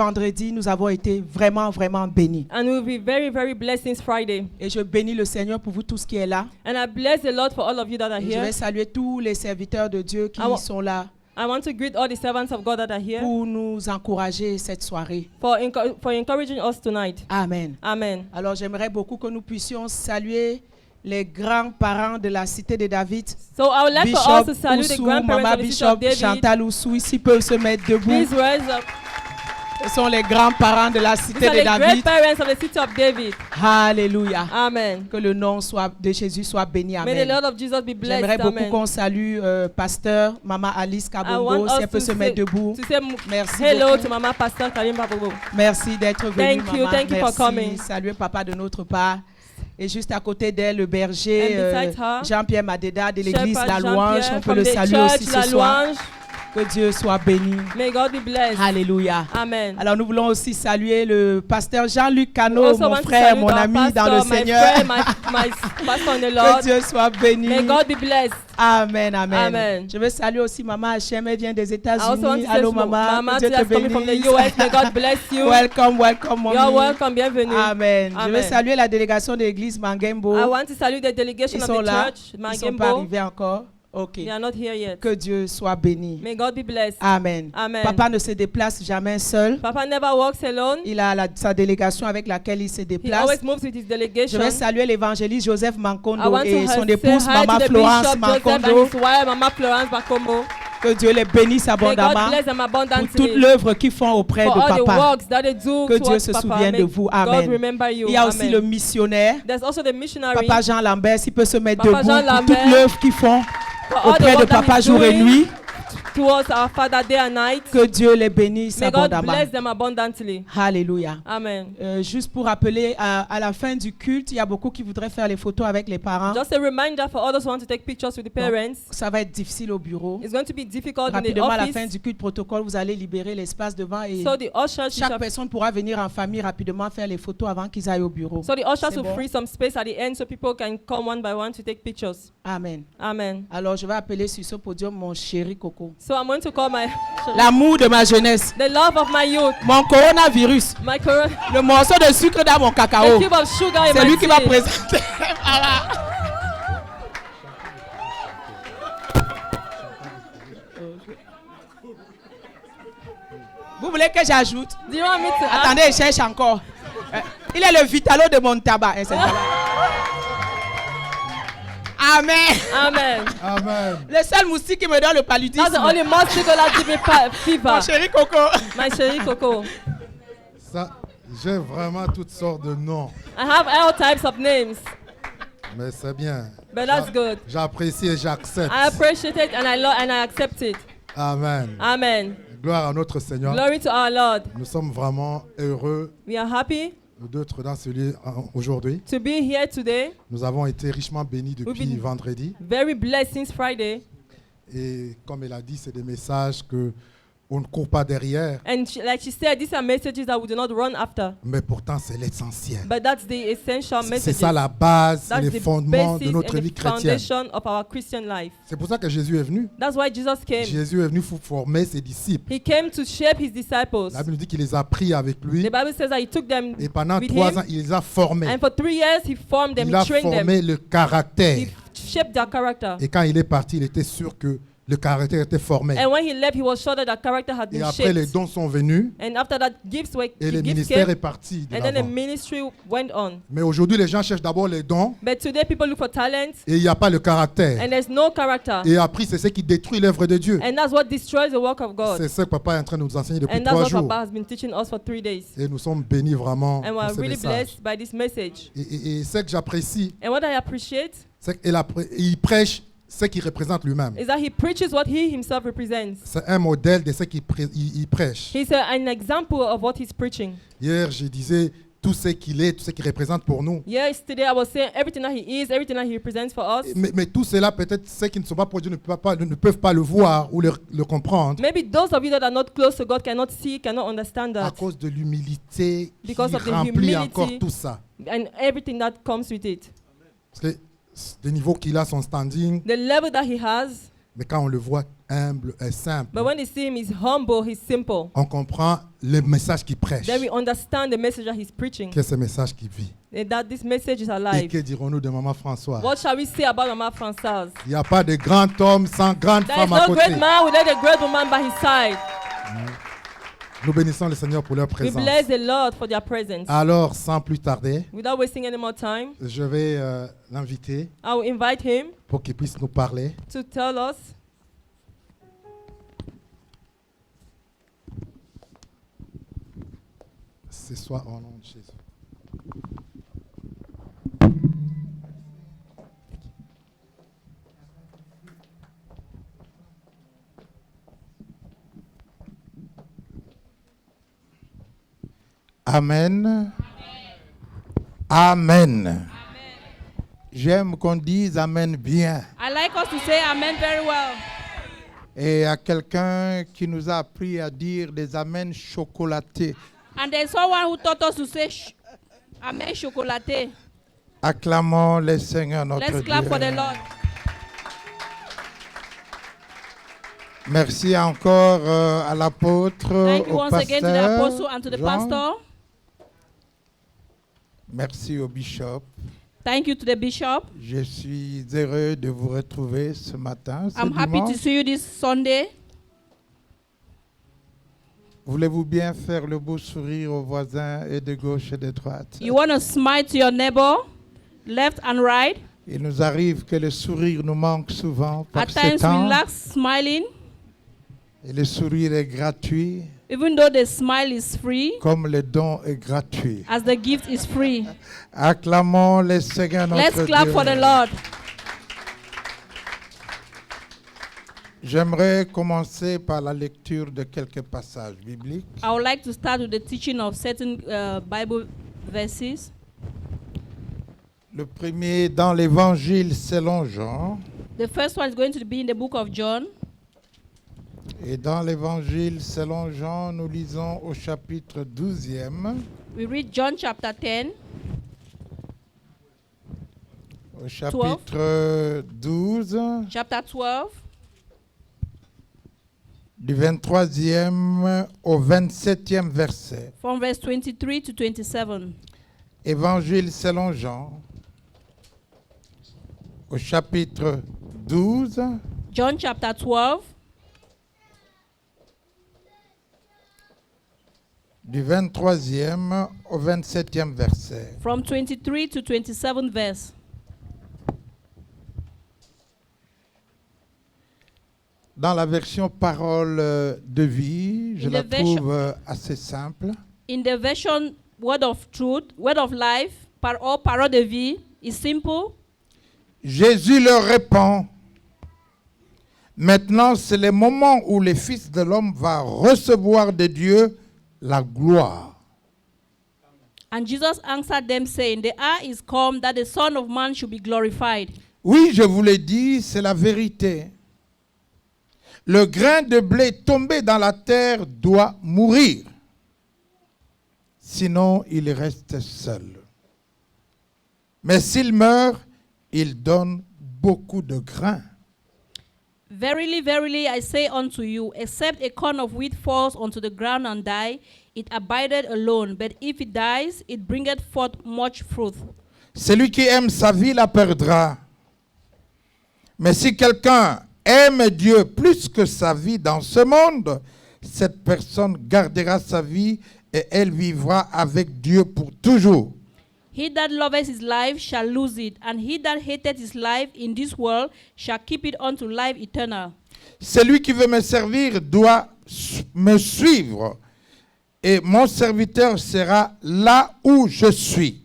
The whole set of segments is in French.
vendredi, nous avons été vraiment, vraiment bénis. And we'll be very, very blessed since Friday. Et je bénis le Seigneur pour vous tous qui est là. And I bless the Lord for all of you that are Et je here. vais saluer tous les serviteurs de Dieu qui sont là I want to greet all the servants of God that are here pour nous encourager cette soirée. for encouraging us tonight. Amen. Amen. Alors j'aimerais beaucoup que nous puissions saluer les grands-parents de la cité de David. So I would like for us to salute the Oussou, grandparents Maman of the city of Bishop, David. Chantal Oussou, ici peuvent se mettre debout. Please raise up. Ce sont les grands-parents de la These cité are de the David. grandparents of the city of David. Alléluia. Amen. Que le nom de Jésus soit béni. May the Amen. Lord of Jesus be blessed. J'aimerais beaucoup Amen. qu'on salue Pasteur Maman Alice I Kabongo, want si us elle peut to se mettre debout. say Merci hello beaucoup. to Mama Pastor Karimba Bobo. Merci d'être venu, Thank you. maman. Thank you for Merci. coming. Saluez papa de notre part. Et juste à côté d'elle, le berger And beside her, Jean-Pierre Madeda de l'église Shepherd La Louange. Jean-Pierre On peut from le the saluer church, aussi La ce soir. Louange. Que Dieu soit béni. May God be blessed. Alléluia. Amen. Alors nous voulons aussi saluer le pasteur Jean-Luc We Cano, also mon want to frère, salute mon our ami pastor, dans le my Seigneur. friend, my pastor in the Que Lord. Dieu soit béni. May God be blessed. Amen, amen. Amen. Je veux saluer aussi Maman Hachem, elle vient des I also want États-Unis. to Allô say Maman, Mama que Dieu te that's coming from the bénisse. US. May God bless you. Welcome, welcome, You're mommy. welcome. Bienvenue. Amen. Je veux Amen. saluer la délégation de l'église Mangembo. I want to salute the delegation Ils of sont the là. church, Ils ne sont pas Magembo. arrivés encore. Ok. They are not here yet. Que Dieu soit béni. May God be blessed. Amen. Amen. Papa ne se déplace jamais seul. Papa never walks alone. Il a sa délégation avec laquelle il se He déplace. always moves with his Je delegation. vais saluer l'évangéliste Joseph I Mankondo want et to son say épouse hi Maman to the Florence Bishop Joseph and Mankondo. his wife, Mama Florence Bakombo. Que Dieu les bénisse May God abondamment bless them pour abundantly. toute l'œuvre qu'ils font auprès For de all the Papa. works that they do Que Dieu towards se Papa. souvienne May de vous. God Amen. remember you. Il y a aussi Amen. le missionnaire, There's also the missionary. Papa Jean Lambert, s'il peut se mettre Papa debout Jean pour toute Lambert. l'œuvre qu'ils font For all the auprès de work that Papa he's jour et doing nuit. towards our Father day and night. Que Dieu les bénisse May God abondamment. bless them abundantly. Alléluia. Amen. Juste pour rappeler, à la fin du culte, il y a beaucoup qui voudraient faire les photos avec les parents. Just a reminder for others who want to take pictures with the parents. Ça va être difficile au bureau. It's going to be difficult in the Rapidement, à la fin office. du culte protocole, vous allez libérer l'espace devant et So the ushers, chaque personne pourra venir en famille rapidement faire les photos avant qu'ils aillent au bureau. so the ushers C'est will bon? free some space at the end so people can come one by one to take pictures. Amen. Amen. Alors, je vais appeler sur ce podium mon chéri Coco. So I'm going to call my L'amour de ma jeunesse. the love of my youth, Mon coronavirus. my current Le morceau de sucre dans mon the cacao. cube of sugar in C'est my lui qui va tea. présenter. Voilà. Vous voulez que j'ajoute? Do you want me to add? Attendez, il cherche encore. Il est le Vitalo de mon tabac. Hein, c'est ça. Amen. Amen. Amen. Le seul moustique qui me donne le paludisme. That's the only mosquito that give me Mon fever. chéri Coco. My chéri Coco. Ça, j'ai vraiment toutes sortes de noms, I have all types of names, mais c'est bien. but that's good. J'apprécie et j'accepte. I appreciate it and I accept it. Amen. Amen. Gloire à notre Seigneur. Glory to our Lord. Nous sommes vraiment heureux We are happy d'être dans ce lieu aujourd'hui. to be here today. Nous avons été richement bénis We've depuis been- vendredi. Very blessed since Friday. Et comme elle a dit, c'est des messages que on ne court pas derrière, And like she said, these are messages that we do not run after. mais pourtant c'est l'essentiel. But that's the essential C'est message. ça la base et That's les the fondements de basis notre and vie the chrétienne. foundation of our Christian life. C'est pour ça que Jésus est venu. That's why Jesus came. Jésus est venu pour former ses disciples. He came to shape his disciples. La Bible nous dit qu'il les a pris avec lui. The Bible says that he took them Et pendant with 3 him. ans, il les a formés. And for 3 years, he formed them, Il he a trained them, formé le caractère. he shaped their character. Et quand il est parti, il était sûr que le caractère était formé. And when he left, he was sure that their character had Et been après, les shaped. dons sont venus And after that, gifts were et the le gifts ministère came, est parti de and then the l'avant. ministry went on. Mais aujourd'hui, les gens cherchent d'abord les dons But today, people look for talent, et il n'y a pas le caractère. and there's no character. Et après, c'est ce qui détruit l'œuvre de Dieu. And that's what destroys the work of God. C'est ce que papa est en train de nous enseigner depuis And that's 3 what jours. Papa has been teaching us for 3 days. Et nous sommes bénis vraiment And we pour are ce really message. blessed by this message. Et ce que j'apprécie, And what I appreciate c'est qu'il prêche ce qu'il représente lui-même. is that he preaches what he himself represents. C'est un modèle de ce qu'il il prêche. He's an example of what he's preaching. Hier, je disais tout ce qu'il est, tout ce qu'il représente pour nous. Yesterday, I was saying everything that he is, everything that he represents for us. Mais tout cela, peut-être ceux qui ne sont pas pour Dieu ne peuvent pas le voir ou le comprendre Maybe those of you that are not close to God cannot see, cannot understand à that. cause de l'humilité qui Because of the remplit humility. encore tout ça. And everything that comes with it. Parce que le niveau qu'il a, son standing, The level that he has, Mais quand on le voit humble et simple, But when you see him, he's humble, he's simple. on comprend le message qu'il prêche. Then we understand the message that he's preaching. Qu'est ce message qu'il vit? And that this message is Et alive. que dirons-nous de Maman Françoise? What shall we say about Mama Françoise? Il n'y a pas de grand homme sans grande There is femme à no côté. great man without a great woman by his side. Nous bénissons le Seigneur pour leur We présence. bless the Lord for their presence. Alors, sans plus tarder, Without wasting any more time, je vais l'inviter I will invite him pour qu'il puisse nous parler. to tell us. Ce soir au nom de Jésus. Amen. Amen. J'aime qu'on dise Amen bien. I like us to say amen very well. Et à quelqu'un qui nous a appris à dire des Amen chocolatés. And there's someone who taught us to say amen chocolaté. Acclamons le Seigneur notre Let's Dieu. clap for the Lord. Merci encore à l'apôtre, Thank you au once again to the pasteur, apostle and to the Jean. pastor. Merci au bishop. Thank you to the bishop. Je suis heureux de vous retrouver ce matin, ce I'm happy to dimanche. see you this Sunday. Voulez-vous bien faire le beau sourire aux voisins et de gauche et de droite? You want to smile to your neighbor, left and right. Il nous arrive que le sourire nous manque souvent par At ce times we temps. lack smiling, Et le sourire est gratuit, even though the smile is free, comme le don est gratuit. as the gift is free. Acclamons le Seigneur notre Let's clap Dieu. for the Lord. J'aimerais commencer par la lecture de quelques passages bibliques. I would like to start with the teaching of certain Bible verses. Le premier dans l'Évangile selon Jean. The first one is going to be in the book of John. Et dans l'Évangile selon Jean, nous lisons au chapitre 12e. We read John chapter 10, Au chapitre 12, chapter 12, du 23e au 27e verset. from verse 23 to 27. Évangile selon Jean, au chapitre 12, John chapter 12, du 23e au 27e verset. from 23 to 27 verse. Dans la version parole de vie, je In la the version- trouve assez simple. In the version Word of Truth, Word of Life, parole de vie, is simple. Jésus leur répond, maintenant c'est le moment où le Fils de l'homme va recevoir de Dieu la gloire. And Jesus answered them, saying, the hour is come that the Son of Man should be glorified. Oui, je vous l'ai dit, c'est la vérité. Le grain de blé tombé dans la terre doit mourir. Sinon, il reste seul. Mais s'il meurt, il donne beaucoup de grain. Verily, verily, I say unto you, except a corn of wheat falls onto the ground and die, it abideth alone. But if it dies, it bringeth forth much fruit. Celui qui aime sa vie la perdra. Mais si quelqu'un aime Dieu plus que sa vie dans ce monde, cette personne gardera sa vie et elle vivra avec Dieu pour toujours. He that loveth his life shall lose it, and he that hateth his life in this world shall keep it unto life eternal. Celui qui veut me servir doit me suivre, et mon serviteur sera là où je suis.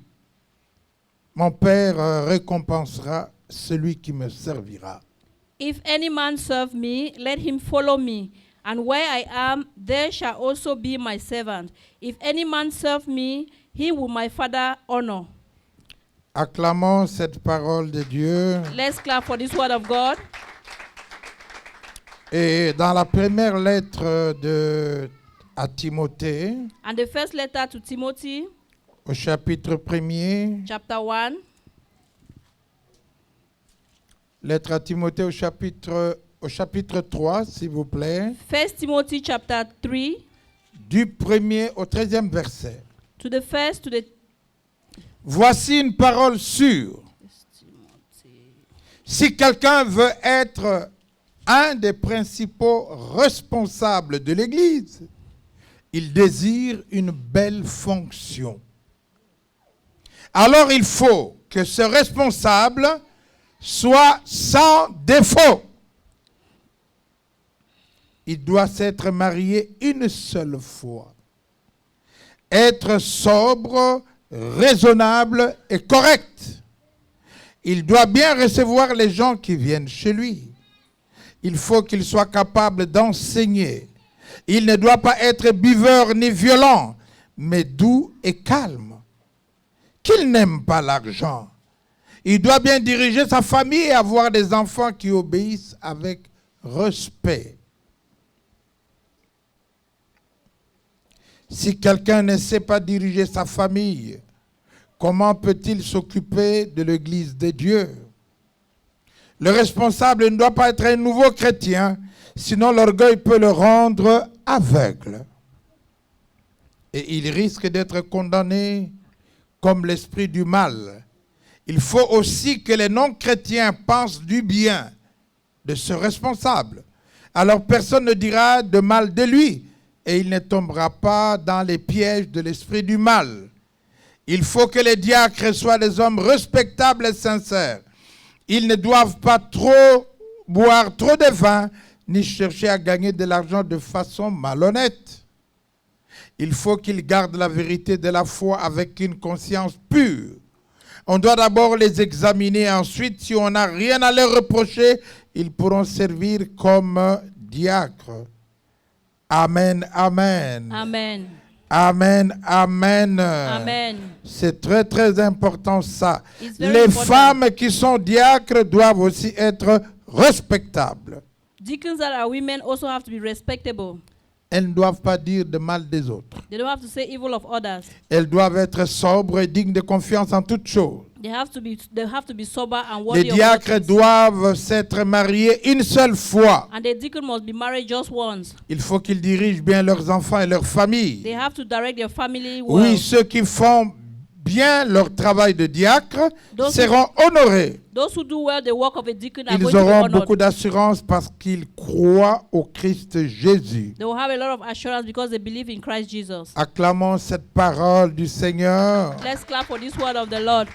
Mon Père récompensera celui qui me servira. If any man serve me, let him follow me, and where I am, there shall also be my servant. If any man serve me, he will my Father honor. Acclamons cette parole de Dieu. Let's clap for this word of God. Et dans la première lettre à Timothée, And the first letter to Timothy, au chapitre 1er, chapter 1. lettre à Timothée au chapitre au chapitre 3, s'il vous plaît, 1 Timothy chapter 3, du 1er au 13e verset. to the first to the Voici une parole sûre. Si quelqu'un veut être un des principaux responsables de l'Église, il désire une belle fonction. Alors il faut que ce responsable soit sans défaut. Il doit s'être marié une seule fois. Être sobre, raisonnable et correct. Il doit bien recevoir les gens qui viennent chez lui. Il faut qu'il soit capable d'enseigner. Il ne doit pas être buveur ni violent, mais doux et calme. Qu'il n'aime pas l'argent. Il doit bien diriger sa famille et avoir des enfants qui obéissent avec respect. Si quelqu'un ne sait pas diriger sa famille, comment peut-il s'occuper de l'Église de Dieu? Le responsable ne doit pas être un nouveau chrétien, sinon l'orgueil peut le rendre aveugle. Et il risque d'être condamné comme l'esprit du mal. Il faut aussi que les non-chrétiens pensent du bien de ce responsable. Alors personne ne dira de mal de lui et il ne tombera pas dans les pièges de l'esprit du mal. Il faut que les diacres soient des hommes respectables et sincères. Ils ne doivent pas boire trop de vin, ni chercher à gagner de l'argent de façon malhonnête. Il faut qu'ils gardent la vérité de la foi avec une conscience pure. On doit d'abord les examiner, ensuite, si on n'a rien à leur reprocher, ils pourront servir comme diacres. Amen, amen. Amen. Amen, amen. Amen. C'est très, très important ça. It's very Les important. femmes qui sont diacres doivent aussi être respectables. Deacons that are women also have to be respectable. Elles ne doivent pas dire de mal des autres. They don't have to say evil of others. Elles doivent être sobres et dignes de confiance en toutes choses. They have to be sober and Les worthy of diacres all things. doivent s'être mariés une seule fois. And the deacon must be married just once. Il faut qu'ils dirigent bien leurs enfants et leurs familles. They have to direct their family well. Oui, ceux qui font bien leur travail de diacre Those seront honorés. Those who do well the work of a deacon are Ils going to be auront honored. beaucoup d'assurance parce qu'ils croient au Christ Jésus. They will have a lot of assurance because they believe in Christ Jesus. Acclamons cette parole du Seigneur. Let's clap for this word of the Lord.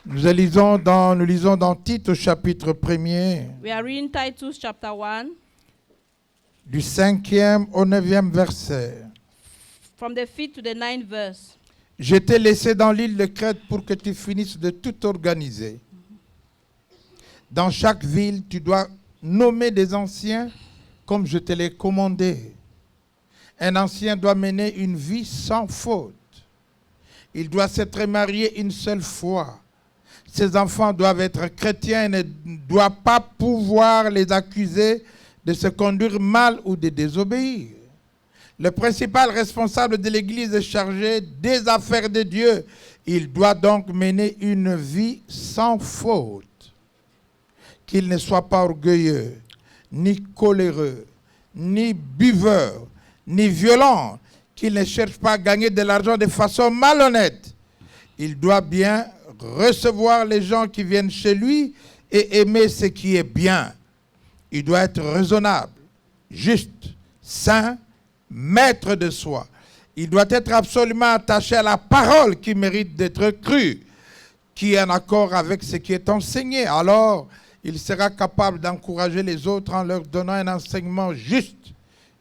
Nous lisons dans Tite au chapitre 1er, We are reading Titus chapter 1 du 5e au 9e verset. from the 5th to the 9th verse. Je t'ai laissé dans l'île de Crète pour que tu finisses de tout organiser. Dans chaque ville, tu dois nommer des anciens comme je te l'ai commandé. Un ancien doit mener une vie sans faute. Il doit s'être marié une seule fois. Ses enfants doivent être chrétiens et ne doivent pas pouvoir les accuser de se conduire mal ou de désobéir. Le principal responsable de l'Église est chargé des affaires de Dieu. Il doit donc mener une vie sans faute. Qu'il ne soit pas orgueilleux, ni coléreux, ni buveur, ni violent. Qu'il ne cherche pas à gagner de l'argent de façon malhonnête. Il doit bien recevoir les gens qui viennent chez lui et aimer ce qui est bien. Il doit être raisonnable, juste, saint, maître de soi. Il doit être absolument attaché à la parole qui mérite d'être crue, qui est en accord avec ce qui est enseigné. Alors, il sera capable d'encourager les autres en leur donnant un enseignement juste.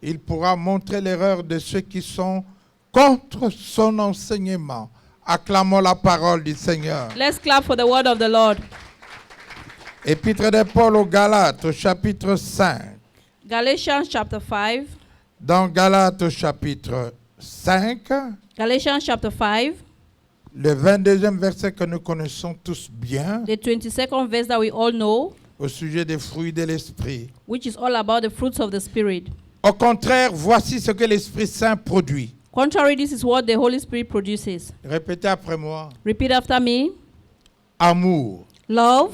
Il pourra montrer l'erreur de ceux qui sont contre son enseignement. Acclamons la parole du Seigneur. Let's clap for the word of the Lord. Épître de Paul aux Galates, au chapitre 5. Galatians chapter 5. Dans Galates, au chapitre 5, Galatians chapter 5, le 22e verset que nous connaissons tous bien, the 22nd verse that we all know, au sujet des fruits de l'Esprit. which is all about the fruits of the Spirit. Au contraire, voici ce que l'Esprit Saint produit. Contrary, this is what the Holy Spirit produces. Répétez après moi. Repeat after me. Amour, Love,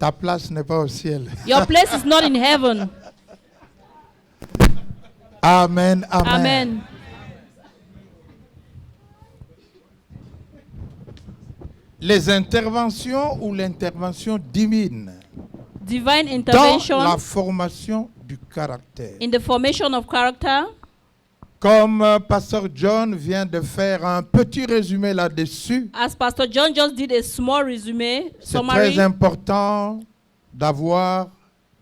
Ta place n'est pas au ciel. Your place is not in heaven. Amen, amen. Amen. Les interventions ou l'intervention divine Divine dans intervention la formation du caractère. in the formation of character. Comme Pasteur John vient de faire un petit résumé là-dessus, As Pastor John just did a small resume, c'est summary, très important d'avoir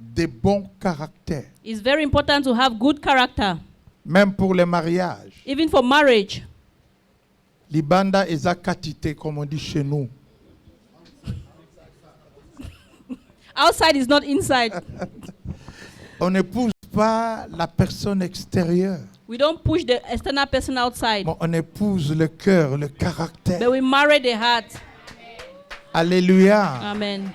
des bons caractères, it's very important to have good character, même pour les mariages. even for marriage. Libanda ezakatite, comme on dit chez nous. Outside is not inside. On n'épouse pas la personne extérieure, We don't push the external person outside, mais on épouse le cœur, le caractère. but we marry the heart. Alléluia. Amen.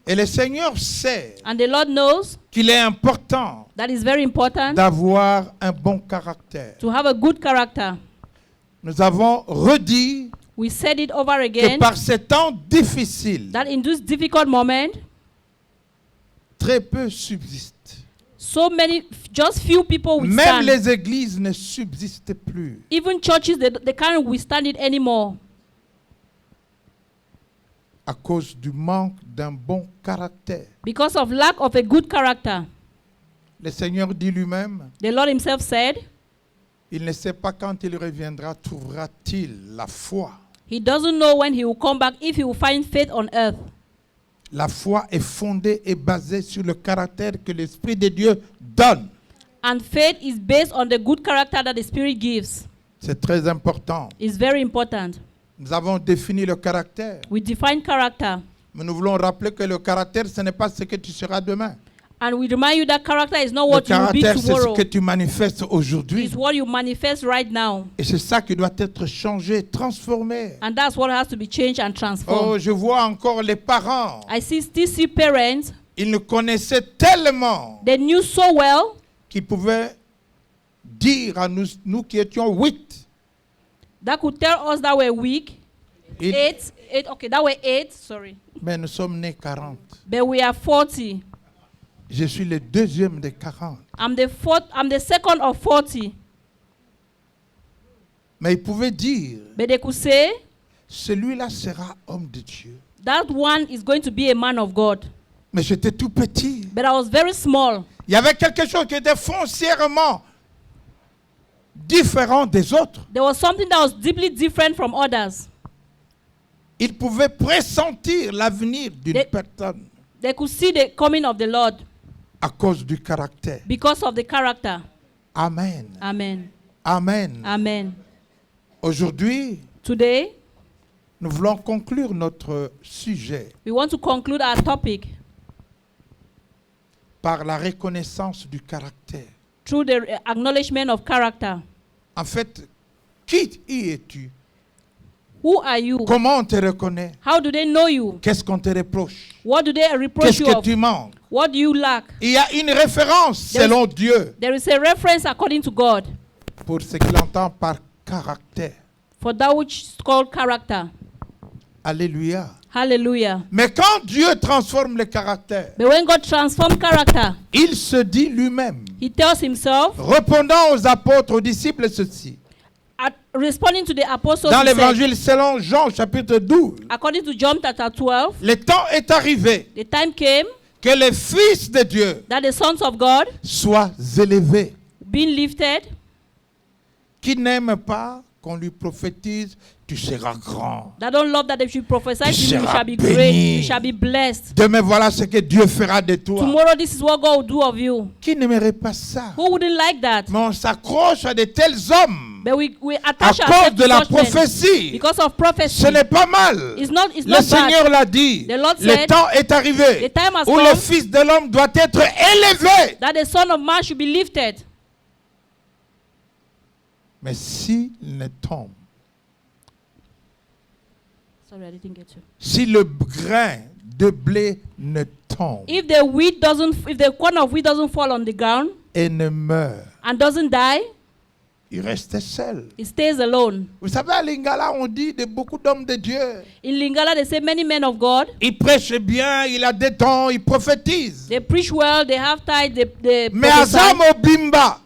Et le Seigneur sait And the Lord knows qu'il est important that is very important d'avoir un bon caractère. to have a good character. Nous avons redit We said it over que again par ces temps difficiles, that in this difficult moment, très peu subsistent. so many, just few people Même withstand. les églises ne subsistent plus. Even churches, they can't withstand it anymore À cause du manque d'un bon caractère. because of lack of a good character. Le Seigneur dit lui-même, The Lord himself said, il ne sait pas quand il reviendra, trouvera-t-il la foi. he doesn't know when he will come back, if he will find faith on earth. La foi est fondée et basée sur le caractère que l'Esprit de Dieu donne. And faith is based on the good character that the Spirit gives. C'est très important. It's very important. Nous avons défini le caractère. We define character. Mais nous voulons rappeler que le caractère, ce n'est pas ce que tu seras demain. And we remind you that character is not Le what you will be caractère, c'est ce tomorrow. que tu manifestes aujourd'hui. It's what you manifest right now. Et c'est ça qui doit être changé, transformé. And that's what has to be changed and Oh, transformed. je vois encore les parents. I still see parents, Ils nous connaissaient tellement they knew so well qu'ils pouvaient dire à nous qui étions 8. that could tell us that we're weak. Ils- That we're 8, sorry. Mais nous sommes nés 40. But we are 40. Je suis le deuxième des 40. I'm the second of 40. Mais ils pouvaient dire, But they could say, celui-là sera homme de Dieu. that one is going to be a man of God. Mais j'étais tout petit. But I was very small. Il y avait quelque chose qui était foncièrement différent des autres. There was something that was deeply different from others. Ils pouvaient pressentir l'avenir d'une They- personne They could see the coming of the Lord à cause du caractère. because of the character. Amen. Amen. Amen. Amen. Aujourd'hui, Today, nous voulons conclure notre sujet we want to conclude our topic par la reconnaissance du caractère. through the acknowledgement of character. En fait, qui y es-tu? Who are you? Comment on te reconnaît? How do they know you? Qu'est-ce qu'on te reproche? What do they reproach Qu'est-ce you que of? tu manques? What do you lack? Il y a une référence There's- selon Dieu There is a reference according to God pour ce qu'il entend par caractère. for that which is called character. Alléluia. Hallelujah. Mais quand Dieu transforme le caractère, But when God transforms character, il se dit lui-même, he tells himself, répondant aux apôtres, aux disciples, ceci. responding to the apostles, Dans he said, l'évangile selon Jean, chapitre 12, according to John chapter 12, le temps est arrivé the time came que les fils de Dieu that the sons of God, soient élevés. being lifted, Qui n'aime pas qu'on lui prophétise, tu seras grand. that don't love that they should prophesy to you, you seras shall be béni. great, you shall be blessed. Demain, voilà ce que Dieu fera de toi. Tomorrow, this is what God will do of you. Qui n'aimerait pas ça? Who wouldn't like that? Mais on s'accroche à de tels hommes But we à attach cause ourselves de to la such men prophétie. because of prophecy. Ce n'est pas mal. It's not Le bad. Seigneur l'a dit. The Lord Le said, temps est arrivé the time has où come le Fils de l'homme doit être élevé. that the Son of Man should be lifted. Mais s'il ne tombe, Sorry, I didn't get you. si le grain de blé ne tombe If the corn of wheat doesn't fall on the ground et ne meurt, and doesn't die, Il restait seul. He stays alone. Vous savez, à Lingala, on dit de beaucoup d'hommes de Dieu. In Lingala, they say many men of God. Il prêche bien, il a des dons, il prophétise. They preach well, they have tithe, they Mais prophesy. Azam Obimba,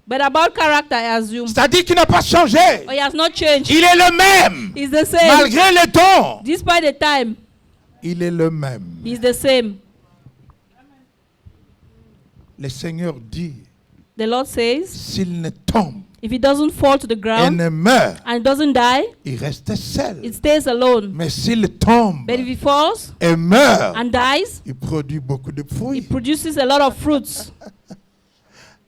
But about character, I assume. c'est-à-dire qu'il n'a pas changé. Oh, he has not changed. Il est le même. He's the same. Malgré les dons, Despite the time, il est le même. he's the same. Le Seigneur dit, The Lord says, s'il ne tombe if he doesn't fall to the et ground ne meurt, and doesn't die, il reste seul. it stays alone. Mais s'il tombe But if he falls et meurt, and dies, il produit beaucoup de it fruits. produces a lot of fruits.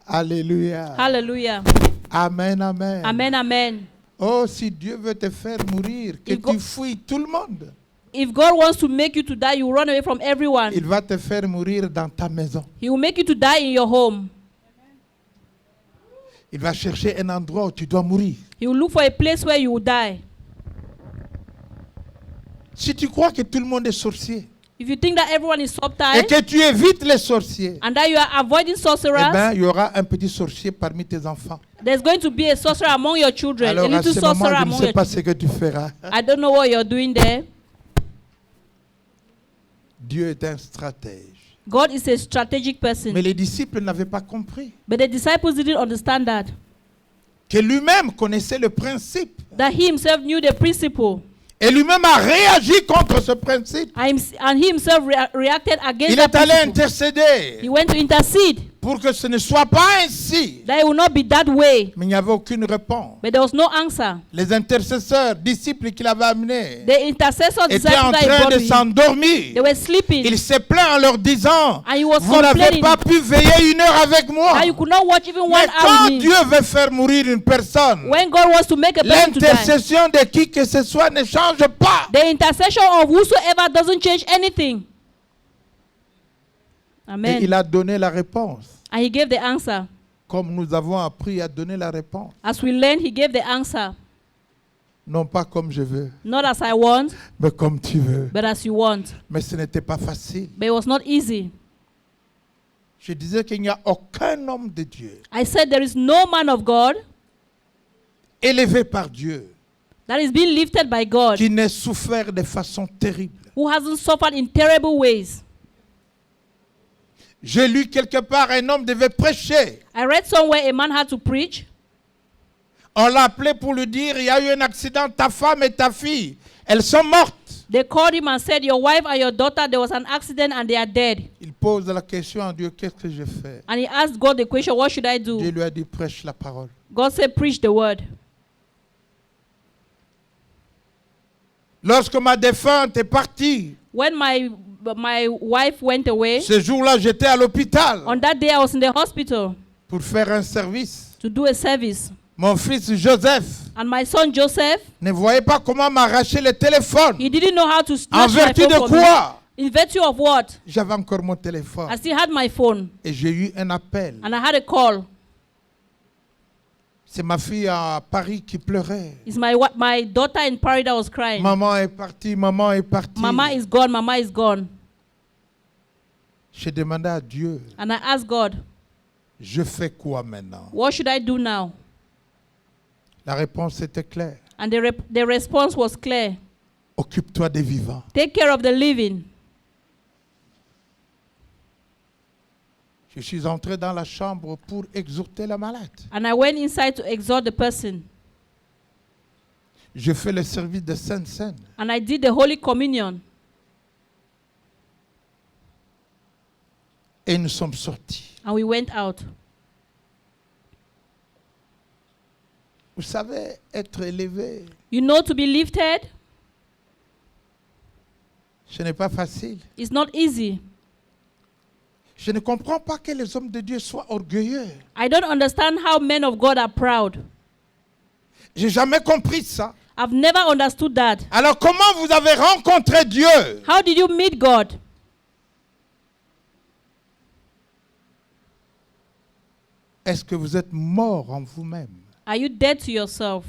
Alléluia. Hallelujah. Amen, amen. Amen, amen. Oh, si Dieu veut te faire mourir, que Il go- tu fuis tout le monde, If God wants to make you to die, you run away from everyone. il va te faire mourir dans ta maison. He will make you to die in your home. Il va chercher un endroit où tu dois mourir. He will look for a place where you will die. Si tu crois que tout le monde est sorcier If you think that everyone is et soft-tied que tu évites les sorciers, and that you are avoiding eh sorcerers, bien, il y aura un petit sorcier parmi tes enfants. there's going to be a sorcerer among your children, Alors, a à little ce moment, sorcerer je ne among sais your pas children. ce que tu feras. I don't know what you're doing there. Dieu est un stratège. God is a strategic person. Mais les disciples n'avaient pas compris But the disciples didn't understand que lui-même connaissait le principe. that he himself knew the principle. Et lui-même a réagi contre ce principe. And he himself reacted against Il that est allé principle. intercéder He went to intercede pour que ce ne soit pas ainsi. that it will not be that way. Mais il n'y avait aucune réponse. But there was no answer. Les intercesseurs, disciples qu'il avait amenés, The intercessor étaient disciples en that he train brought de with him, s'endormir. they were sleeping. Il s'est plaint en leur disant, And he was vous n'avez complaining pas pu veiller 1 heure avec moi. that you could not watch even Mais 1 hour quand with me. Dieu veut faire mourir une personne, When God wants to make a person to die, l'intercession de qui que ce soit ne change pas. the intercession of whosoever doesn't change anything. Et Amen. il a donné la réponse. And he gave the answer. Comme nous avons appris à donner la réponse. As we learned, he gave the answer. Non pas comme je veux, Not as I want, mais comme tu veux. but as you want. Mais ce n'était pas facile. But it was not easy. Je disais qu'il n'y a aucun homme de Dieu I said there is no man of God élevé par Dieu that is being lifted by God qui n'ait souffert de façon terrible. who hasn't suffered in terrible ways. J'ai lu quelque part un homme devait prêcher. I read somewhere a man had to preach. On l'a appelé pour lui dire, il y a eu un accident, ta femme et ta fille, elles sont mortes. They called him and said, your wife and your daughter, there was an accident and they are dead. Il pose la question à Dieu, qu'est-ce que je fais? And he asked God the question, what should I Dieu do? lui a dit, prêche la parole. God said, preach the word. Lorsque ma défunte est partie, When my wife went away, ce jour-là, j'étais à l'hôpital on that day I was in the hospital pour faire un service. to do a service. Mon fils Joseph And my son Joseph, ne voyait pas comment m'arracher le téléphone. he didn't know how to En snatch my vertu phone de from me. quoi? In virtue of what? J'avais encore mon téléphone. I still had my phone Et j'ai eu un appel. and I had a call. C'est ma fille à Paris qui pleurait. It's my daughter in Paris that was crying. Maman est partie, maman est partie. Mama is gone, Mama is gone. J'ai demandé à Dieu, And I asked God, je fais quoi maintenant? what should I do now? La réponse était claire. And the response was clear. Occupe-toi des vivants. Take care of the living. Je suis entré dans la chambre pour exhorter la malade. And I went inside to exhort the person. Je fais le service de Sainte-Seine. And I did the Holy Communion. Et nous sommes sortis. And we went out. Vous savez, être élevé, You know, to be lifted ce n'est pas facile. is not easy. Je ne comprends pas que les hommes de Dieu soient orgueilleux. I don't understand how men of God are proud. J'ai jamais compris ça. I've never understood that. Alors comment vous avez rencontré Dieu? How did you meet God? Est-ce que vous êtes mort en vous-même Are you dead to yourself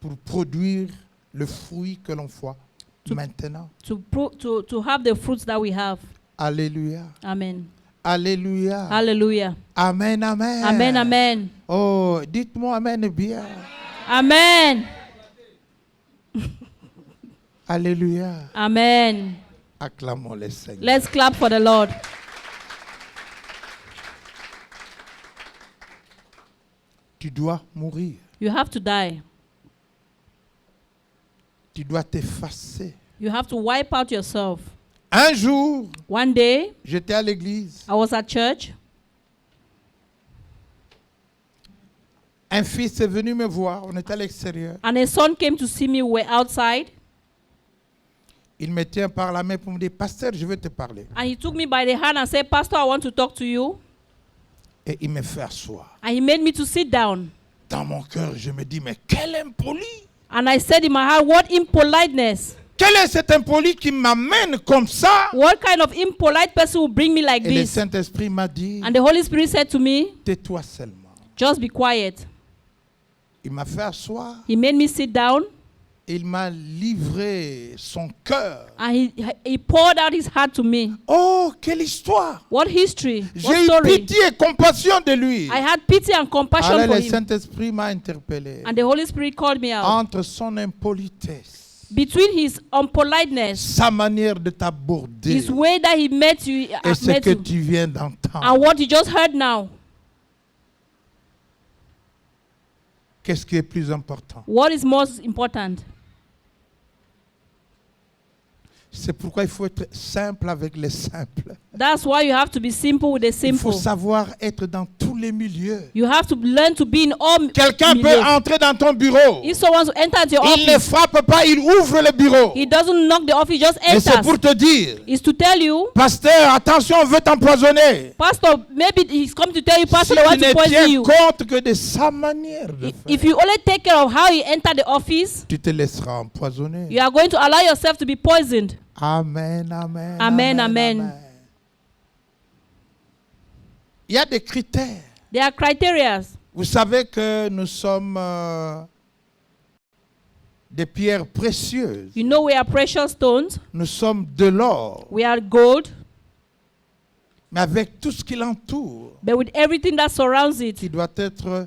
pour produire le fruit que l'on voit To- maintenant? to have the fruits that we have? Alléluia. Amen. Alléluia. Hallelujah. Amen, amen. Amen, amen. Oh, dites-moi amen bien. Amen. Alléluia. Amen. Acclamons le Seigneur. Let's clap for the Lord. Tu dois mourir. You have to die. Tu dois t'effacer. You have to wipe out yourself. Un jour, One day, j'étais à l'église. I was at church. Un fils est venu me voir. On était à l'extérieur. And a son came to see me. We were outside. Il me tient par la main pour me dire, pasteur, je veux te parler. And he took me by the hand and said, Pastor, I want to talk to you. Et il me fait asseoir. And he made me to sit down. Dans mon cœur, je me dis, mais quel impoli! And I said in my heart, what impoliteness. Quel est cet impoli qui m'amène comme ça? What kind of impolite person will bring me like Et le this? Saint-Esprit m'a dit, And the Holy Spirit said to me, tais-toi seulement. just be quiet. Il m'a fait asseoir. He made me sit down. Il m'a livré son cœur. And he poured out his heart to me. Oh, quelle histoire! What history? What J'ai eu story? pitié et compassion de lui. I had pity and compassion Alors for le him. Saint-Esprit m'a interpellé. And the Holy Spirit called me out. Entre son impolitesse, Between his unpoliteness, sa manière de t'aborder his way that he met you, et ce que tu viens d'entendre. and what you just heard now, Qu'est-ce qui est plus important? what is most important? C'est pourquoi il faut être simple avec les simples. That's why you have to be simple with the Il faut simple. savoir être dans tous les milieux. You have to learn to be in all Quelqu'un peut milieux. entrer dans ton bureau. If someone enters your Il ne office, frappe pas, il ouvre le bureau. he doesn't knock the office, just Mais c'est enters. pour te dire, It's to tell you, pasteur, attention, on veut t'empoisonner. Pastor, maybe he's come to tell you, Si Pastor, tu they want to ne poison tiens you. compte que de sa manière de If faire, you only take care of how he entered the office, tu te laisseras empoisonner. you are going to allow yourself to be poisoned. Amen, amen. Amen, amen. Il y a des critères. There are criteria. Vous savez que nous sommes des pierres précieuses. You know we are precious stones. Nous sommes de l'or. We are gold. Mais avec tout ce qui l'entoure, But with everything that surrounds it, qui doit être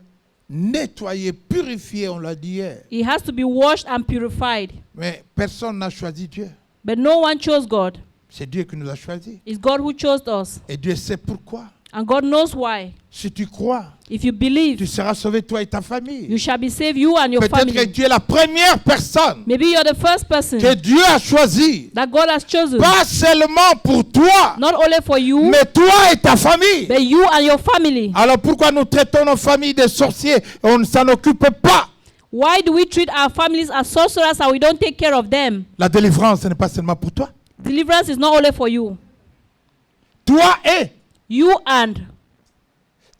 nettoyé, purifié, on l'a dit hier. it has to be washed and purified. Mais personne n'a choisi Dieu. But no one chose God. C'est Dieu qui nous a choisis. It's God who chose us. Et Dieu sait pourquoi. And God knows why. Si tu crois, If you believe, tu seras sauvé toi et ta famille. you shall be saved, you and your Peut-être que family. tu es la première personne Maybe you're the first person que Dieu a choisie. that God has chosen. Pas seulement pour toi, Not only for you, mais toi et ta famille. but you and your family. Alors pourquoi nous traitons nos familles de sorciers et on ne s'en occupe pas? Why do we treat our families as sorcerers and we don't take care of them? La délivrance, ce n'est pas seulement pour toi. Deliverance is not only for you. Toi et. You and.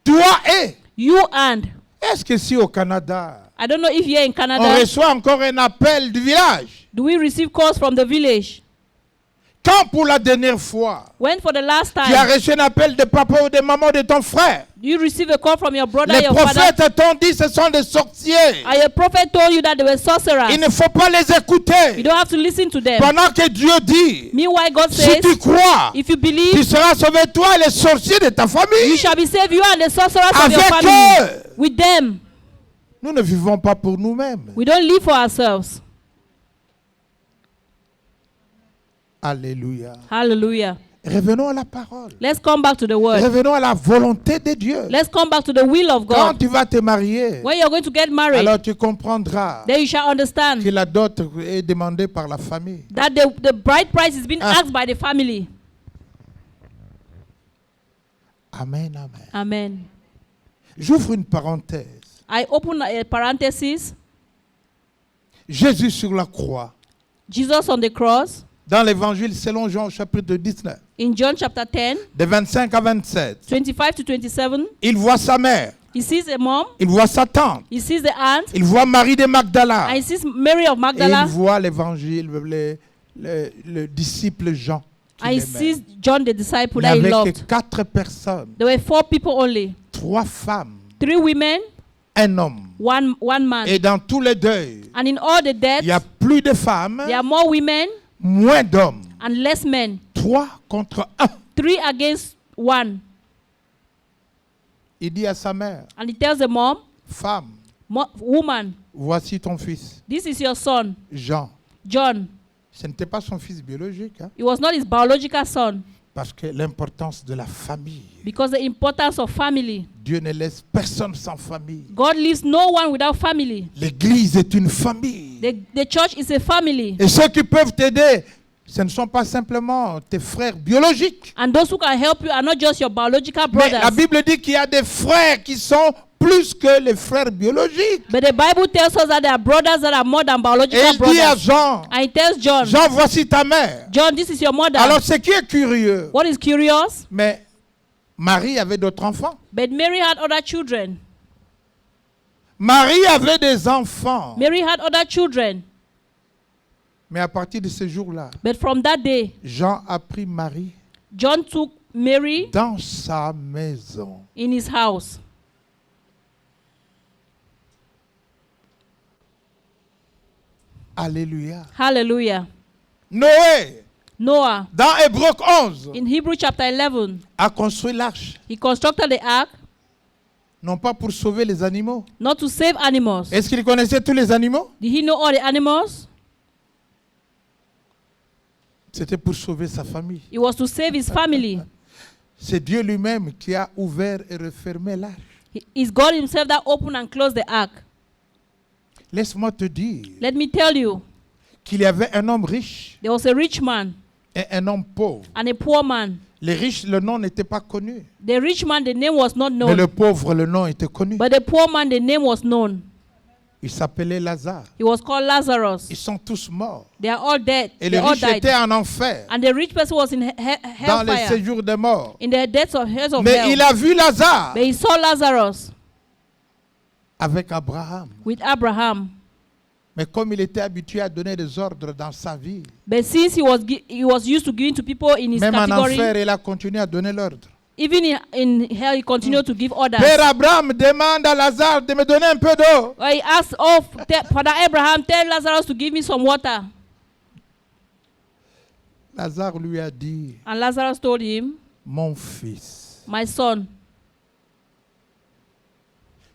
Toi et. You and. Est-ce que si au Canada, I don't know if here in on Canada, reçoit encore un appel du village? do we receive calls from the village? Quand pour la dernière fois, When for the last tu as time, reçu un appel de papa ou de maman de ton frère, you receive a call from your brother, les your father, prophètes t'ont dit ce sont des sorciers. and your prophet told you that they were sorcerers. Il ne faut pas les You écouter. don't have to listen to them. Pendant que Dieu dit, Meanwhile, God si says, tu crois, if you tu believe, seras sauvé toi et les sorciers de ta you famille. shall be saved, you and the sorcerers of your Avec family. eux. With them. Nous ne vivons pas pour nous-mêmes. We don't live for ourselves. Alléluia. Hallelujah. Revenons à la parole. Let's come back to the word. Revenons à la volonté de Dieu. Let's come back to the will of Quand God. tu vas te marier, When you're going to get married, alors tu comprendras then you shall understand que la dot est demandée par la famille. that the bride price is being Ah. asked by the family. Amen, amen. Amen. J'ouvre une parenthèse. I open a parenthesis. Jésus sur la croix, Jesus on the cross dans l'évangile selon Jean chapitre 19, in John chapter 10, de 25 à 27, 25 to 27. il voit sa mère, He sees a mom, il voit sa tante, he sees the aunt, il voit Marie de Magdala, and he sees Mary of et il Magdala, voit l'évangile, le disciple Jean. and he qu'il aimait. sees John the disciple Il that he n'y avait que loved. 4 personnes, There were 4 people only, 3 femmes, 3 women, un homme. one man. Et dans tous les deuils, And in all the il deaths, y a plus de femmes, there are more women moins d'hommes. and less men. 3 contre 1. 3 against 1. Il dit à sa mère, And he tells the mom, femme, woman, voici ton fils, this is your son, Jean. John. Ce n'était pas son fils biologique, hein, It was not his biological son, parce que l'importance de la famille. because the importance of family. Dieu ne laisse personne sans famille. God leaves no one without family. L'Église est une famille. The church is a family. Et ceux qui peuvent t'aider, ce ne sont pas simplement tes frères biologiques. And those who can help you are not just your biological Mais la brothers. Bible dit qu'il y a des frères qui sont plus que les frères biologiques. But the Bible tells us that there are brothers that are more than Et biological il dit à brothers. Jean, And he tells John, Jean, voici ta mère. John, this is your mother. Alors ce qui est curieux, What is curious? mais Marie avait d'autres enfants. But Mary had other children. Marie avait des enfants. Mary had other children. Mais à partir de ce jour-là, But from that day, Jean a pris Marie John took Mary dans sa maison. in his house. Alléluia. Hallelujah. Noé, Noah, dans Hébreux 11, in Hebrew chapter 11, a construit l'arche, he constructed the ark non pas pour sauver les animaux. not to save animals. Est-ce qu'il connaissait tous les animaux? Did he know all the animals? C'était pour sauver sa famille. It was to save his family. C'est Dieu lui-même qui a ouvert et refermé l'arche. It's God himself that opened and closed the ark. Laisse-moi te dire Let me tell you, qu'il y avait un homme riche there was a rich man et un homme pauvre. and a poor man. Les riches, le nom n'était pas connu. The rich man, the name was not Mais known. le pauvre, le nom était connu. But the poor man, the name was known. Il s'appelait Lazare. He was called Lazarus. Ils sont tous morts. They are all dead. Et They le all riche died. était en enfer, And the rich person was in dans les hellfire, séjours des morts. in the depths of hell. Mais il a vu Lazare But he saw Lazarus avec Abraham. with Abraham. Mais comme il était habitué à donner des ordres dans sa vie, But since he was used to giving to people in his même en category, enfer, il a continué à donner l'ordre. even in hell, he continued to give orders. Père Abraham demande à Lazare de me donner un peu d'eau. Well, he asked, Father Abraham, tell Lazarus to give me some water. Lazare lui a dit, And Lazarus told him, mon fils, my son,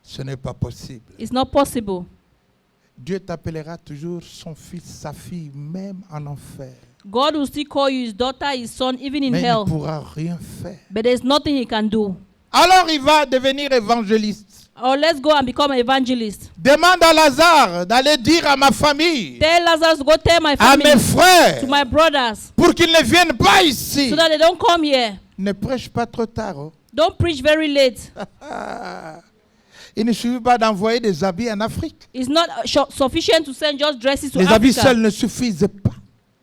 ce n'est pas possible. it's not possible. Dieu t'appellera toujours son fils, sa fille, même en enfer. God will still call you his daughter, his son, even in Mais il ne hell. pourra rien faire. But there's nothing he can do. Alors il va devenir évangéliste. Or let's go and become an evangelist. Demande à Lazare d'aller dire à ma famille, Tell Lazarus to go tell my à family, mes frères, to my brothers, pour qu'ils ne viennent pas ici. so that they don't come here. Ne prêche pas trop tard. Oh. Don't preach very late. Il ne suffit pas d'envoyer des habits en Afrique. It's not sufficient to send just dresses to Les habits Africa. seuls ne suffisent pas.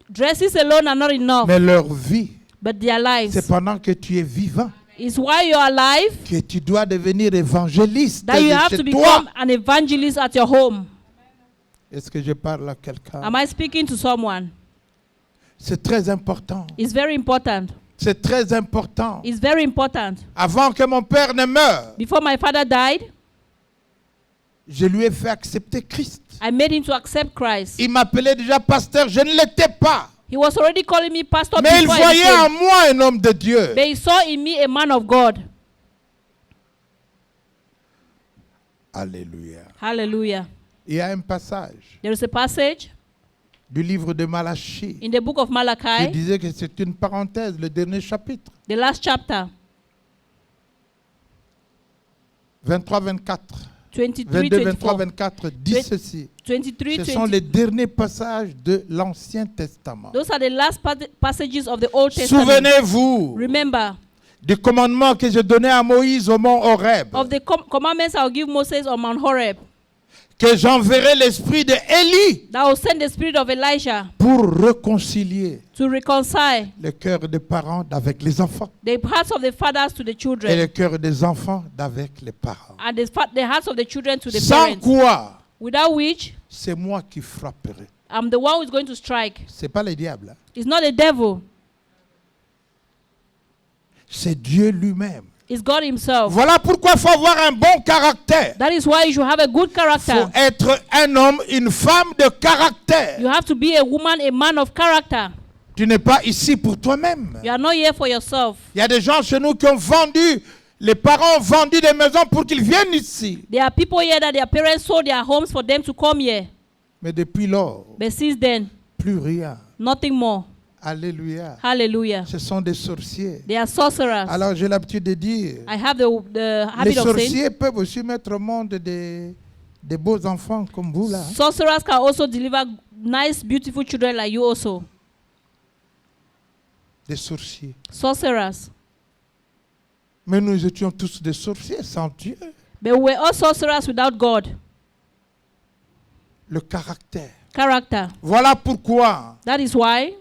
Dresses alone are not enough, Mais leur vie, but their lives. c'est pendant que tu es vivant It's why you are alive que tu dois devenir évangéliste that you de have chez to toi. become an evangelist at your home. Est-ce que je parle à quelqu'un? Am I speaking to someone? C'est très important. It's very important. C'est très important. It's very important. Avant que mon père ne meure, Before my father died, je lui ai fait accepter Christ. I made him to accept Christ. Il m'appelait déjà pasteur, je ne l'étais pas. He was already calling me pastor Mais il before I voyait en became. moi un homme de Dieu. But he saw in me a man of God. Alléluia. Hallelujah. Il y a un passage There is a passage du livre de Malachie in the book of qui Malachi, disait que c'est une parenthèse, le dernier chapitre. the last chapter, 23-24. 23, 22, 23, 24. 24 dit ceci. 23, Ce sont 20. les derniers passages de l'Ancien Testament. Those are the last passages of the Old Testament. Souvenez-vous Remember, du commandement que je donnais à Moïse au mont Horeb, of the commandments I will give Moses on Mount Horeb, que j'enverrai l'esprit de Élie that will send the spirit of Elijah pour réconcilier to reconcile le cœur des parents avec les enfants the hearts of the fathers to the et children, le cœur des enfants avec les parents. and the hearts of the children to the Sans parents. quoi, Without which, c'est moi qui frapperai. I'm the one who is going to strike. C'est pas le diable, hein. It's not the devil. C'est Dieu lui-même. It's God himself. Voilà pourquoi il faut avoir un bon caractère. That is why you should have a good Il character. faut être un homme, une femme de caractère. You have to be a woman, a man of character. Tu n'es pas ici pour toi-même. You are not here for yourself. Il y a des gens chez nous qui ont vendu Les parents ont vendu des maisons pour qu'ils viennent ici. There are people here that their parents sold their homes for them to come here. Mais depuis lors, But since then, plus rien. nothing more. Alléluia. Hallelujah. Ce sont des sorciers. They are sorcerers. Alors j'ai l'habitude de dire, I have the les habit of saying, sorciers peuvent aussi mettre au monde des beaux enfants comme vous là. sorcerers can also deliver nice, beautiful children like you also. Des sorciers. Sorcerers. Mais nous étions tous des sorciers sans Dieu. But we were all sorcerers without God. Le caractère. Character. Voilà pourquoi, That is why,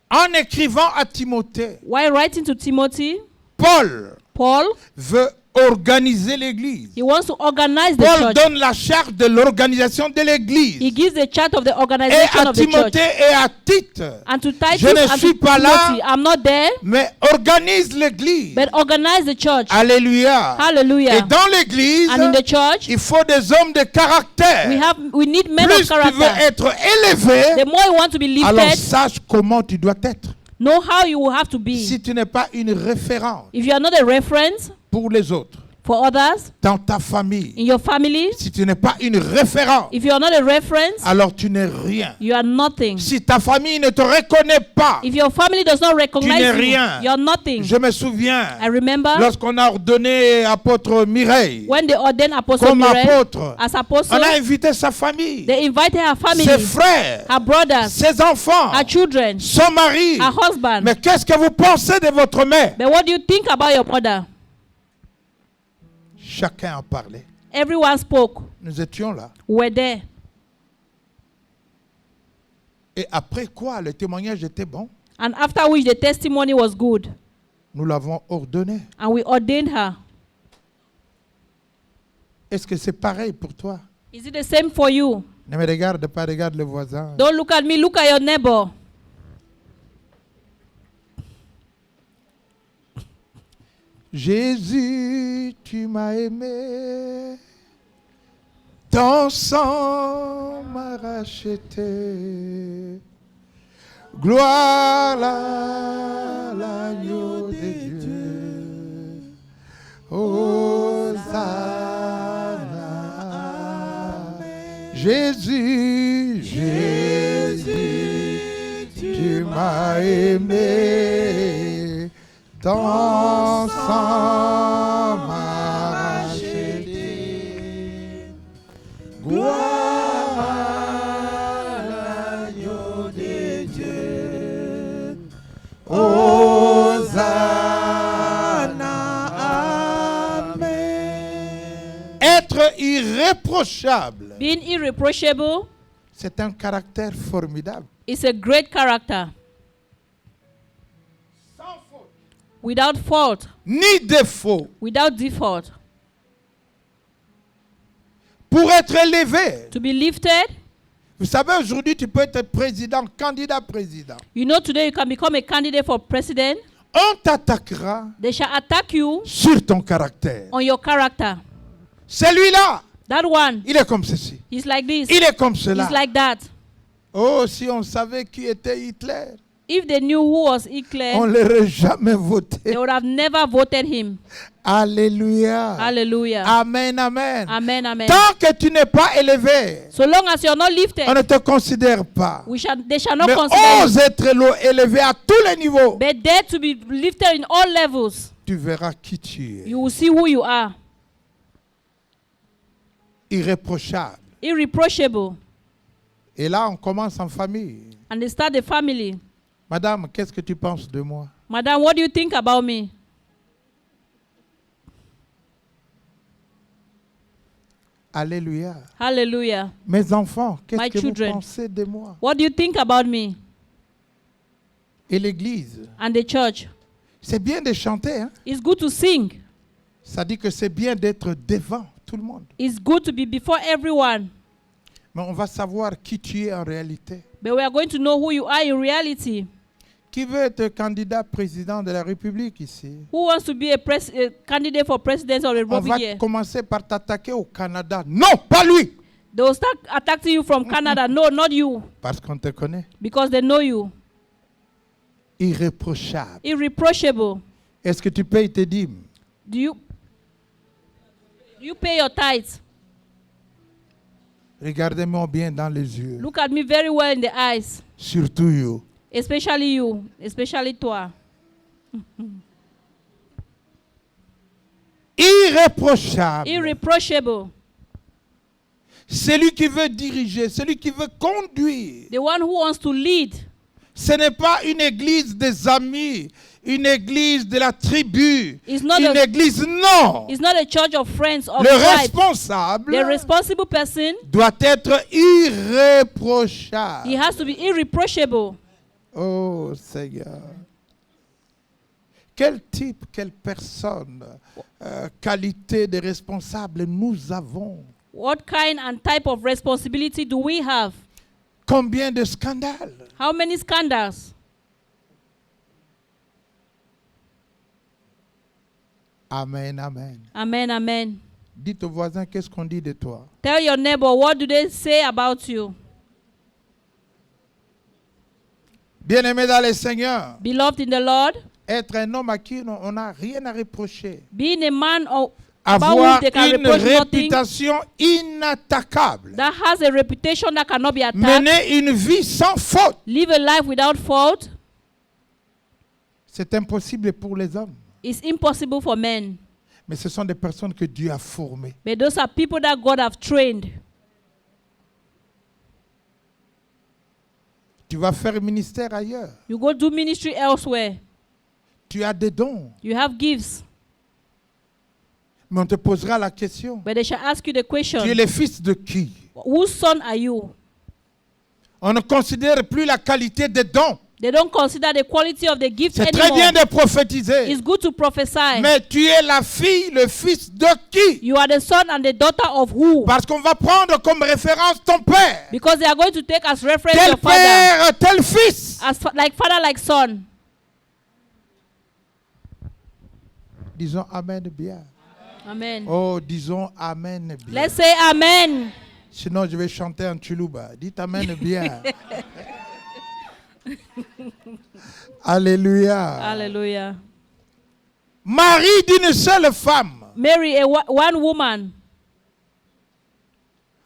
en écrivant à Timothée, while writing to Timothy, Paul Paul, veut organiser l'église. he wants to organize the Paul church. donne la charge de l'organisation de l'église. He gives the chart of the Et organization à of the church. Timothée et à Tite, And to Titus Je ne and suis to pas là. Timothy, I'm not there, mais organise l'église. but organize the church. Alléluia. Et Hallelujah. dans l'église, And in the church, il faut des hommes de caractère. we need men Plus of tu veux character. être élevé, The more you want to be alors lifted, sache comment tu dois être. know how you will have to be. Si tu n'es pas une référence If you are not a reference pour les autres, for others dans ta famille, in your family, si tu n'es pas une référence, if you are not a reference, alors tu n'es rien. you are nothing. Si ta famille ne te reconnaît pas, If your family does not recognize n'es you, rien. you are nothing. je me souviens, I remember lorsqu'on a ordonné apôtre Mireille when they ordained Apostle comme Mireille apôtre, as apostle, on a invité sa famille, they invited her family, ses frères, her brothers, ses enfants, her children, son mari. her husband. Mais qu'est-ce que vous pensez de votre mère? But what do you think about your mother? Chacun en parlait. Everyone spoke. Nous étions là. We were there. Et après quoi, le témoignage était bon. And after which the testimony was good. Nous l'avons ordonné. And we ordained her. Est-ce que c'est pareil pour toi? Is it the same for you? Ne me regarde pas, regarde le voisin. Don't look at me, look at your neighbor. Jésus, tu m'as aimé, ton sang m'a racheté. Gloire à l'agneau de Dieu. Hosanna. Jésus, Jésus, tu m'as aimé. Ton sang m'a racheté. Gloire à l'agneau de Dieu. Hosanna. Amen. Être irréprochable, Being irreproachable c'est un caractère formidable. is a great character. Without fault, Ni défaut. without default. Pour être élevé. To be lifted, Vous savez, aujourd'hui, tu peux être président, candidat président. you know today you can become a candidate for president. On t'attaquera They shall attack you sur ton caractère. on your character. Celui-là, That one, il est comme ceci. he's like this, Il est comme cela. he's like that. Oh, si on savait qui était Hitler, If they knew who was on Hitler, ne l'aurait jamais they voté. would have never voted him. Alléluia. Hallelujah. Amen, amen. Amen, amen. Tant que tu n'es pas élevé, So long as you're not lifted, on ne te considère pas. they shall not Mais consider ose you. être élevé à tous les niveaux. But dare to be lifted in all levels. Tu verras qui tu es. You will see who you are. Irréprochable. Irreproachable. Et là, on commence en famille. And they start the family. Madame, qu'est-ce que tu penses de moi? Madam, what do you think about me? Alléluia. Hallelujah. Mes enfants, My qu'est-ce que children. vous pensez de moi? What do you think about me? Et l'église, And the church? c'est bien de chanter, hein? It's good to sing. Ça dit que c'est bien d'être devant tout le monde. It's good to be before everyone. Mais on va savoir qui tu es en réalité. But we are going to know who you are in reality. Qui veut être candidat président de la République ici? Who wants to be a candidate for president of the On va Republic here? commencer par t'attaquer au Canada. Non, pas lui! They will start attacking you from Canada. No, not you. Parce qu'on te connaît. Because they know you. Irréprochable. Irreproachable. Est-ce que tu payes tes dîmes? Do you You pay your tithes. Regardez-moi bien dans les yeux. Look at me very well in the eyes. Surtout you. Especially you. Especially toi. Irréprochable. Irreproachable. Celui qui veut diriger, celui qui veut conduire. The one who wants to lead. Ce n'est pas une église des amis, une église de la tribu, It's not une a- église, non. It's not a church of friends or Le tribes. responsable The responsible person, doit être irréprochable. he has to be irreproachable. Oh Seigneur. Quel type, quelle personne, qualité de responsable nous avons? What kind and type of responsibility do we have? Combien de scandales? How many scandals? Amen, amen. Amen, amen. Dites au voisin, qu'est-ce qu'on dit de toi? Tell your neighbor, what do they say about you? Bien-aimé dans le Seigneur, Beloved in the Lord, être un homme à qui on n'a rien à reprocher. being a man about Avoir whom they can une reproach nothing, réputation inattaquable. that has a reputation that cannot be attacked, Mener une vie sans faute. live a life without fault, C'est impossible pour les hommes. is impossible for men. Mais ce sont des personnes que Dieu a formées. But those are people that God have trained. Tu vas faire ministère ailleurs. You go do ministry elsewhere. Tu as des dons. You have gifts. Mais on te posera la question. But they shall ask you the question, Tu es le fils de qui? whose son are you? On ne considère plus la qualité des dons. They don't consider the quality of the gift C'est très bien anymore. de prophétiser. It's good to prophesy. Mais tu es la fille, le fils de qui? You are the son and the daughter of who? Parce qu'on va prendre comme référence ton père. Because they are going to take as reference Tel your father. père, tel fils. Like father, like son. Disons Amen bien. Amen. Oh, disons Amen bien. Let's say amen. Sinon, je vais chanter en Tchoulouba. Dites Amen bien. Alléluia. Hallelujah. Mari d'une seule femme. Mary, one woman,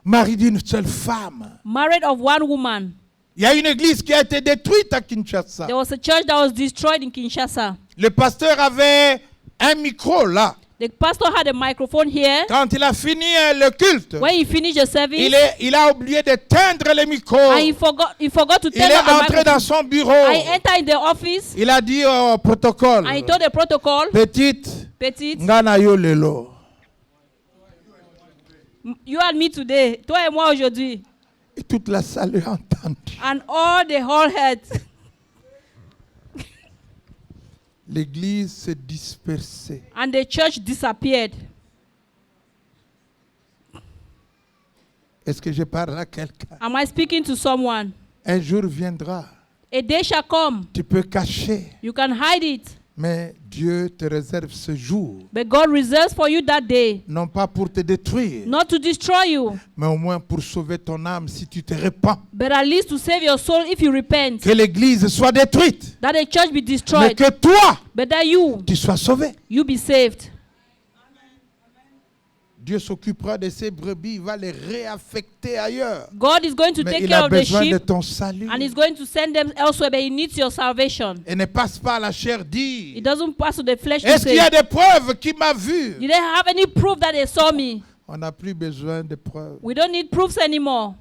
Mari d'une seule femme. married of one woman. Il y a une église qui a été détruite à Kinshasa. There was a church that was destroyed in Kinshasa. Le pasteur avait un micro là. The pastor had a microphone here. Quand il a fini le culte, When he finished the service, il a oublié d'éteindre le micro. and he forgot to Il turn est on the entré dans microphone. son bureau. I entered in the office Il a dit au protocole, and he told the protocol, petite, Petite, ngana yo lelo. you and me today, toi et moi aujourd'hui, Et toute la salle a entendu. and all the whole head. L'église s'est dispersée. And the church disappeared. Est-ce que je parle à quelqu'un? Am I speaking to someone? Un jour viendra. A day shall come. Tu peux cacher, You can hide it. mais Dieu te réserve ce jour. But God reserves for you that day, Non pas pour te détruire, not to destroy you, mais au moins pour sauver ton âme si tu te répands. but at least to save your soul if you repent. Que l'église soit détruite, That the church be mais destroyed, que toi, but that tu sois sauvé. you be saved. Dieu s'occupera de ses brebis, il va les réaffecter ailleurs. God is going to Mais take il care a of the besoin de sheep ton salut. and he's going to send them elsewhere, but he needs your salvation. Et ne passe pas à la chair It dire, doesn't pass to the flesh to est-ce qu'il y say, a des preuves qui m'a vu? did they have any proof that they saw me? On n'a plus besoin de preuves. We don't need proofs anymore.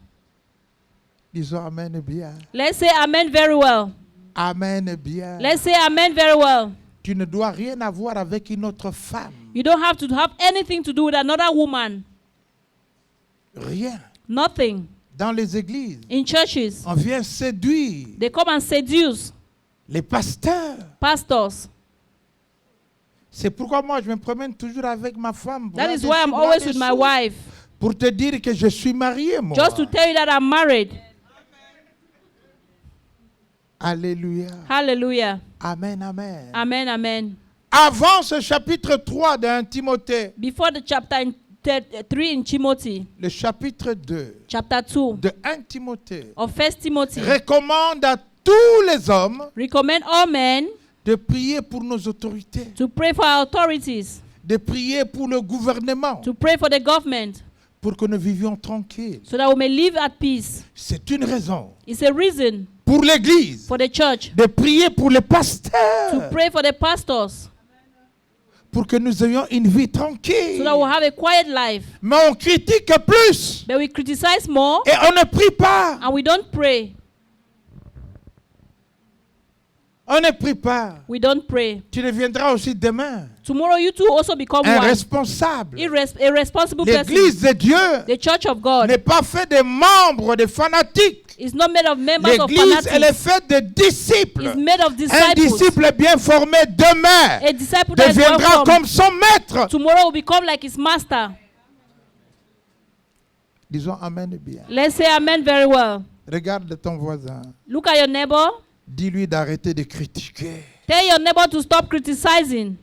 Disons Amen bien. Let's say amen very well. Amen bien. Let's say amen very well. Tu ne dois rien avoir avec une autre femme. You don't have to have anything to do with another woman. Rien. Nothing. Dans les églises, In churches, on vient séduire they come and seduce les pasteurs. pastors. C'est pourquoi moi je me promène toujours avec ma femme. That bras is why I'm dessus, always bras with my dessous, wife. pour te dire que je suis marié, moi. Just to tell you that I'm married. Alléluia. Hallelujah. Amen, amen. Amen, amen. Avant ce chapitre 3 de 1 Timothée, Before the chapter 3 in Timothy, le chapitre 2 chapter 2 de 1 Timothée of 1 Timothy, recommande à tous les hommes recommend all men de prier pour nos autorités. to pray for our authorities. de prier pour le gouvernement, to pray for the government, pour que nous vivions tranquilles. so that we may live at peace. C'est une raison It's a reason pour l'Église for the church de prier pour les to pasteurs, pray for the pastors, pour que nous ayons une vie so tranquille. that we'll have a quiet life. Mais on critique plus But we criticize more et on ne prie pas. and we don't pray. On ne prie pas. We don't pray. Tu deviendras aussi demain Tomorrow you too also become un one. responsable. A responsible person. L'Église de Dieu The church of God n'est pas faite de membres, de fanatiques. is not made of members of L'Église, elle est fanatics. faite de disciples. It's made of Un disciples. disciple bien formé demain A disciple that is deviendra well comme formed son maître. tomorrow will become like his master. Disons Amen bien. Let's say amen very well. Regarde ton voisin. Look at your neighbor. Dis-lui d'arrêter de critiquer. Tell your neighbor to stop criticizing.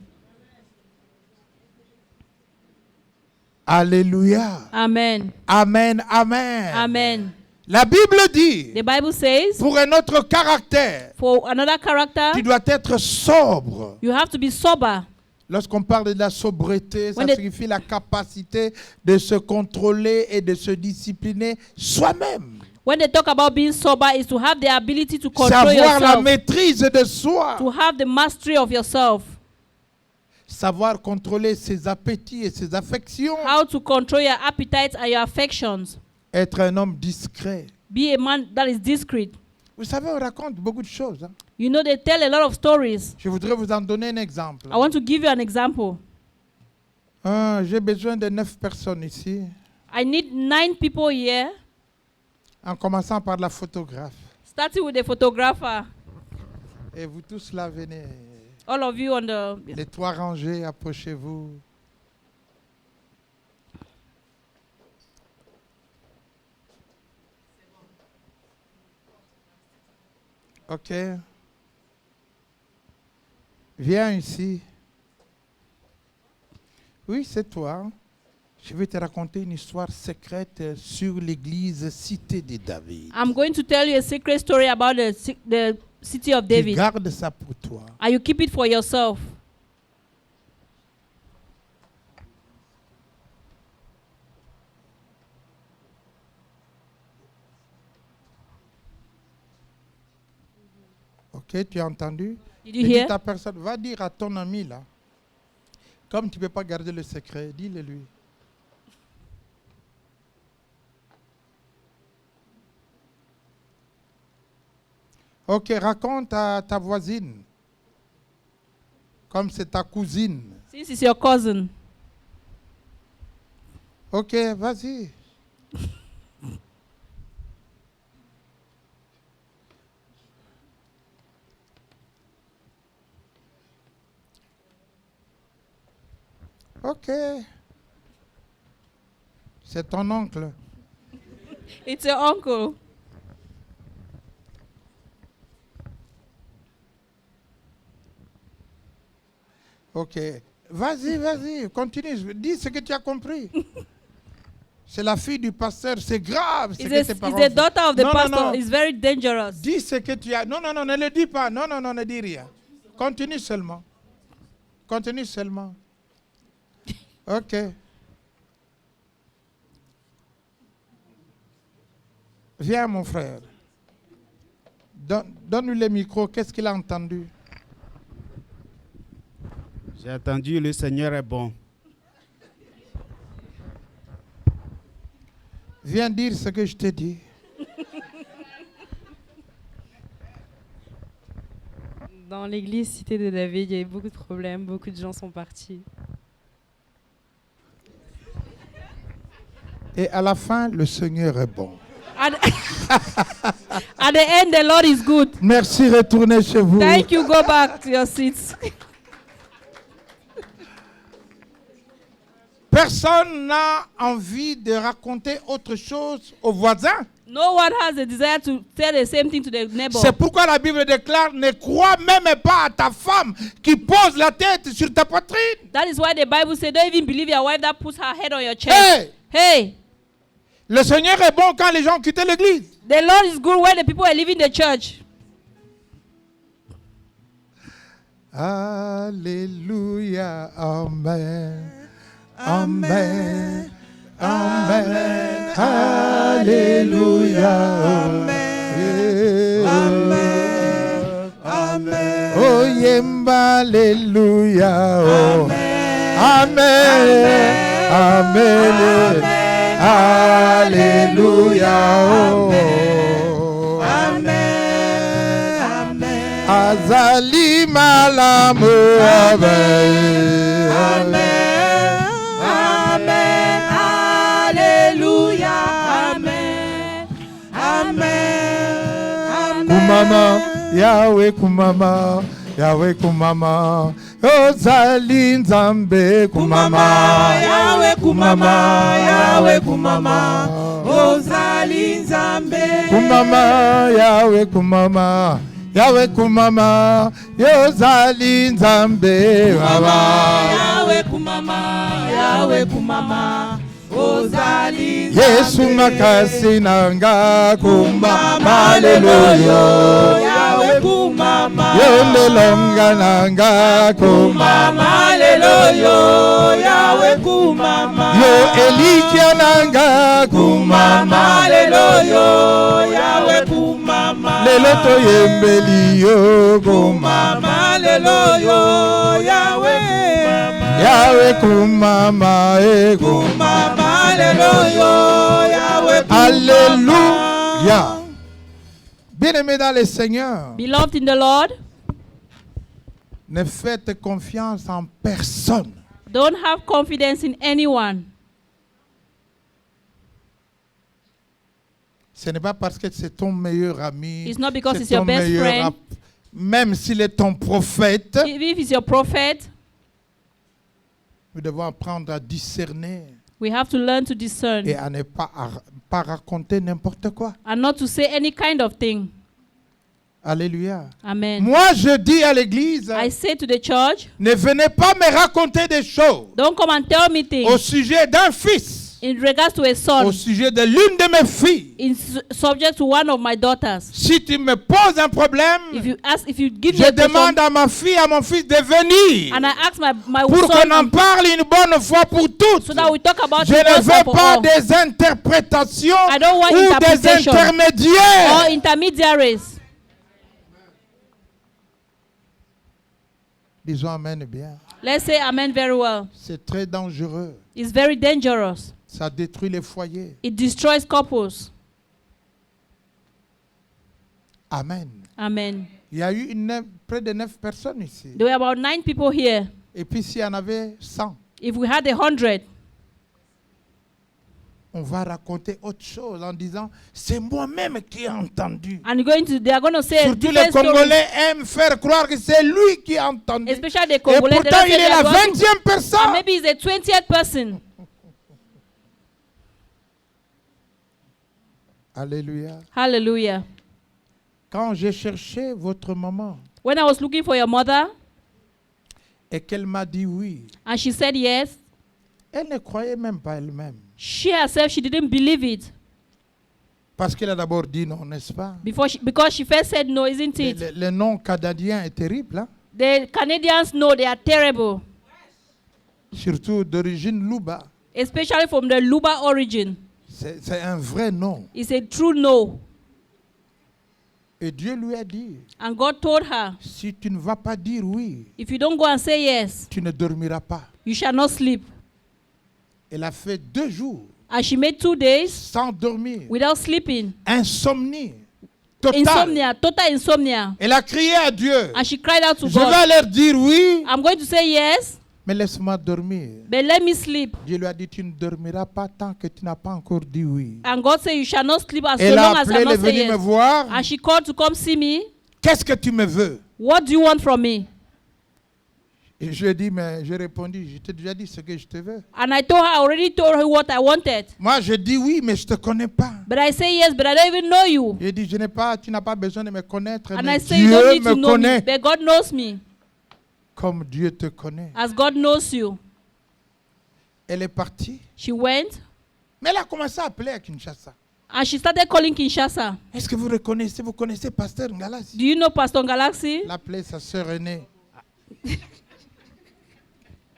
Alléluia. Amen. Amen, amen. Amen. La Bible dit, The Bible says, pour un autre caractère, for another character, tu dois être sobre. you have to be sober. Lorsqu'on parle de la sobriété, ça When the- signifie la capacité de se contrôler et de se discipliner soi-même. When they talk about being sober, is to have the ability to control Savoir la yourself, maîtrise de soi. to have the mastery of yourself, Savoir contrôler ses appétits et ses affections. how to control your appetites and your affections. Être un homme discret. Be a man that is discreet. Vous savez, on raconte beaucoup de choses. Hein. You know, they tell a lot of stories. Je voudrais vous en donner un exemple. I want to give you an example. J'ai besoin de 9 personnes ici, I need 9 people here, en commençant par la photographe. starting with the photographer. Et vous tous là, venez. All of you on the... Les 3 rangées, approchez-vous. OK. Viens ici. Oui, c'est toi. Je vais te raconter une histoire secrète sur l'église Cité de David. I'm going to tell you a secret story about the city of Tu David. gardes ça pour toi. And you keep it for yourself. OK, tu as entendu? Did you Et dis hear? ta personne, va dire à ton ami là, comme tu ne peux pas garder le secret, dis-le lui. OK, raconte à ta voisine, comme c'est ta cousine. Since it's your cousin. OK, vas-y. OK. C'est ton oncle. It's your uncle. OK. Vas-y, vas-y, continue. Dis ce que tu as compris. C'est la fille du pasteur. C'est grave. Ce It's que tes a, parents it's the font. daughter of the Non, non, pastor. non. It's very dangerous. Dis ce que tu as. Non, non, non, ne le dis pas. Non, non, non, ne dis rien. Continue seulement. Continue seulement. OK. Viens, mon frère. Donne-lui le micro. Qu'est-ce qu'il a entendu? J'ai entendu le Seigneur est bon. Viens dire ce que je t'ai dit. Dans l'église Cité de David, il y a eu beaucoup de problèmes, beaucoup de gens sont partis. Et à la fin, le Seigneur est bon. At, at the end, the Lord is good. Merci, retournez chez vous. Thank you. Go back to your seats. Personne n'a envie de raconter autre chose aux voisins. No one has a desire to tell the same thing to the neighbor. C'est pourquoi la Bible déclare, ne crois même pas à ta femme qui pose la tête sur ta poitrine. That is why the Bible says, don't even believe your wife that puts her head on your chest. Hey! Hey, Le Seigneur est bon quand les gens quittent l'église. the Lord is good when the people are leaving the church. Alléluia. Amen. Amen. Amen. Alléluia. Amen. Amen. Oh, yemba, Alléluia. Oh. Amen. Amen. Alléluia. Oh. Azali malamu. Amen. Amen. Alléluia. Amen. Amen. Kumama, Yahweh kumama, Yahweh kumama. Ozali nzambe kumama, Yahweh kumama, Yahweh kumama. Ozali nzambe. kumama, Yahweh kumama. Yahweh kumama, Yozali nzambe baba. Yahweh kumama, Yahweh kumama. Ozali nzambe. Yesu makasi nanga kumama, Hallelujah. haleluya. Yahweh kumama. Yondelonga nanga kumama, Hallelujah. Yahweh kumama. yo elikia nanga kumama, Hallelujah. Yahweh kumama. lelo toyembeli yo kumama, Hallelujah. Yahweh Yahweh kumama, kumama. Hallelujah. Yahweh kumama. Alléluia. Bien-aimés dans le Seigneur, Beloved in the Lord, ne faites confiance en personne. don't have confidence in anyone. Ce n'est pas parce que c'est ton meilleur ami, It's not because c'est it's your ton best meilleur friend. même s'il est ton prophète, Even if it's your prophet, nous devons apprendre à discerner we have to learn to discern et à ne pas raconter n'importe quoi. and not to say any kind of thing. Alléluia. Amen. Moi, je dis à l'église, I say to the church, ne venez pas me raconter des choses don't come and tell me au things sujet d'un fils, in regards to a son, au sujet de l'une de mes filles. subject to one of my daughters. Si tu me poses un problème, If you give me je a question, demande à ma fille, à mon fils de venir and I ask my pour qu'on en son parle une bonne fois pour toutes. so that we talk about Je it ne once and veux for pas all. des interprétations I don't want ou des interpretation intermédiaires. or intermediaries. Disons Amen bien. Let's say amen very well. C'est très dangereux. It's very dangerous. Ça détruit les foyers. It destroys couples. Amen. Amen. Il y a eu près de 9 personnes ici. There were about 9 people here. Et puis s'il y en avait 100, If we had 100, on va raconter autre chose en disant c'est moi-même qui ai entendu. and they are going to say a Surtout les different story. Congolais aiment faire croire que c'est lui qui a entendu. Et Especially the Congolese. they pourtant don't il say est they are la the ones who- 20e and personne. maybe he's the 20th person. Alléluia. Hallelujah. Quand j'ai cherché votre maman When I was looking for your mother et qu'elle m'a dit oui, and she said yes, elle ne croyait même pas elle-même. she herself, she didn't believe it Parce qu'elle a d'abord dit non, n'est-ce pas? because she first said no, isn't it? Le nom canadien est terrible, hein? The Canadians know they are terrible, Surtout d'origine Luba. especially from the Luba origin. C'est un vrai nom. It's a true no. Et Dieu lui a dit, And God told her, si tu ne vas pas dire oui, if you don't go and say yes, tu ne dormiras pas. you shall not sleep. Elle a fait 2 jours And she made 2 days sans dormir. without sleeping. Insomnie totale. Insomnia, total insomnia. Elle a crié à Dieu. And she cried out to Je God, vais leur dire oui, I'm going to say yes, mais laisse-moi dormir. but let me sleep. Dieu lui a dit, tu ne dormiras pas tant que tu n'as pas encore dit oui. And God said, you shall not sleep as Elle long a as appelé, I elle est not say venue me yes. voir. And she called to come see me. Qu'est-ce que tu me veux? What do you want from me? Et je lui ai dit, mais j'ai répondu, je t'ai déjà dit ce que je te veux. And I told her, I already told her what I wanted. Moi, je dis oui, mais je ne te connais pas. But I say yes, but I don't even know you. J'ai dit, tu n'as pas besoin de me connaître, And mais I say you don't Dieu need to me know me, connaît but God knows me comme Dieu te connaît. as God knows you. Elle est partie, She went mais elle a commencé à appeler à Kinshasa. and she started calling Kinshasa. Est-ce que vous connaissez Pasteur Ngalassi? Do you know Pastor Galaxy? Elle a appelé sa sœur aînée.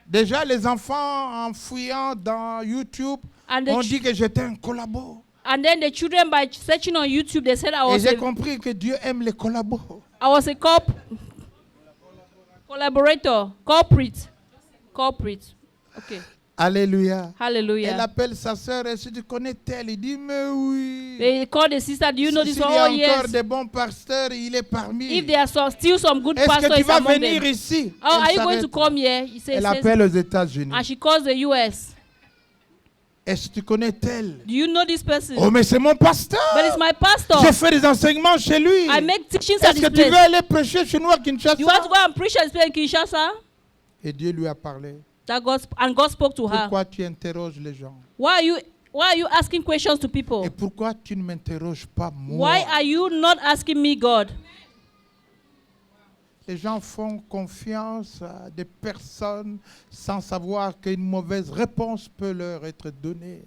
Déjà, les enfants, en fouillant dans YouTube, And ont the, dit que j'étais un collabo. and then the children, by searching on YouTube, they said Et j'ai compris que Dieu aime les collabos. I was a collaborator, corporate. Okay. Alléluia. Elle Hallelujah. appelle sa sœur et si tu connais tel, il dit mais oui. They called the sister, do you know this S'il one? y a Oh, encore yes. des bons pasteurs, il est parmi. If there are still some good Est-ce que pastors, tu it's vas among venir them. ici? Oh, are Elle you going to s'arrête. come here? He Elle says, appelle aux États-Unis. and she calls the US. Est-ce que tu connais tel? Do you know this person? Oh, mais c'est mon pasteur. But it's my pastor. Je fais des enseignements chez lui. I make teachings at Est-ce this que tu veux place. aller prêcher chez nous à Kinshasa? You want to go and preach at this place in Kinshasa? Et Dieu lui a parlé. And God spoke to her. Pourquoi tu interroges les gens? Why are you asking questions to people? Et pourquoi tu ne m'interroges pas moi? Why are you not asking me, God? Les gens font confiance à des personnes sans savoir qu'une mauvaise réponse peut leur être donnée.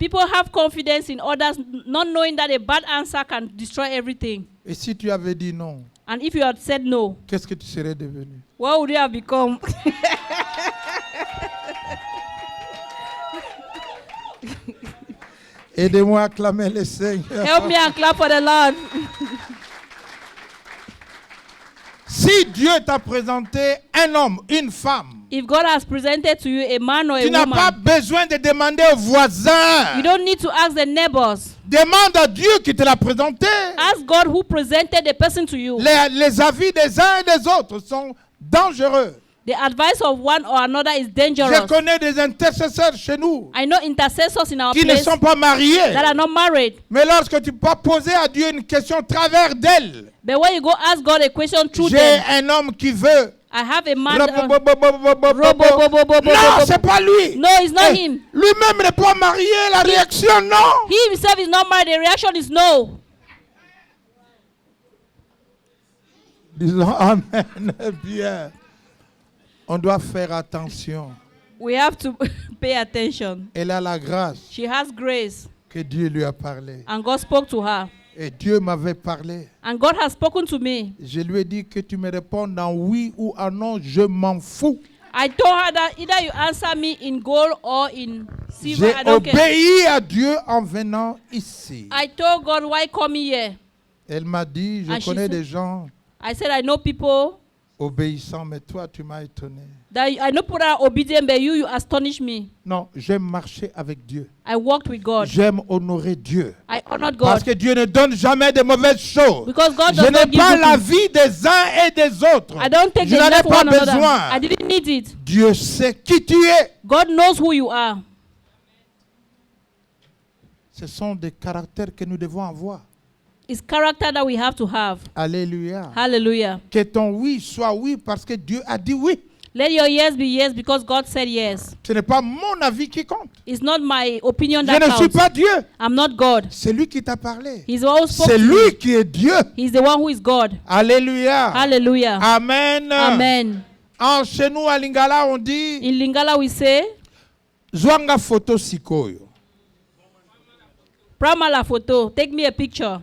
People have confidence in others, not knowing that a bad answer can destroy everything. Et si tu avais dit non, And if you had said no, qu'est-ce que tu serais devenu? what would you have become? Aidez-moi à acclamer le Seigneur. Help me and clap for the Lord. Si Dieu t'a présenté un homme, une femme, If God has presented to you a man or a tu n'as pas woman, besoin de demander aux voisins. you don't need to ask the neighbors. Demande à Dieu qui te l'a présenté. Ask God who presented the person to you. Les avis des uns et des autres sont dangereux. The advice of one or another is Je dangerous. connais des intercesseurs chez nous I know intercessors in our qui ne place sont pas mariés. that are not married. Mais lorsque tu peux poser à Dieu une question au travers d'elle, But when you go ask God a question through j'ai them, un homme qui veut. I have a man. Non, c'est pas lui. No, it's not Eh, him. Lui-même n'est pas marié. La réaction, non. He himself is not married. The reaction is no. Disons Amen. Bien. On doit faire attention. We have to pay attention. Elle a la grâce She has grace, que Dieu lui a parlé. and God spoke to her. Et Dieu m'avait parlé. And God has spoken to me. Je lui ai dit que tu me répondes en oui ou en non, je m'en fous. I told her that either you answer me in gold or in silver. J'ai I don't care. obéi à Dieu en venant ici. I told God, why come here? Elle m'a dit, And je she connais said- des gens I said, I know people obéissants, mais toi, tu m'as étonné. that I know people that are obedient, but you astonish me. Non, j'aime marcher avec Dieu. I walked with God. J'aime honorer Dieu. I honored Parce God. que Dieu ne donne jamais de mauvaises choses. Because God Je does n'ai not give pas good la things. vie des uns et des autres. I don't take Je the n'en ai left pas one another. I besoin. didn't need it. Dieu sait qui tu es. God knows who you are. Ce sont des caractères que nous devons avoir. It's character that we have to have. Alléluia. Hallelujah. Que ton oui soit oui parce que Dieu a dit oui. Let your yes be yes because God said yes. Ce n'est pas mon avis qui compte. It's not my opinion Je that ne suis counts. pas Dieu. I'm not God. C'est lui qui t'a parlé. He's the one who spoke C'est to you. lui qui est Dieu. He's the one who is God. Alléluia. Hallelujah. Amen. Amen. Chez nous à Lingala, on dit In Lingala we say, Zwanga photo sikoyo. Prama la photo, take me a picture.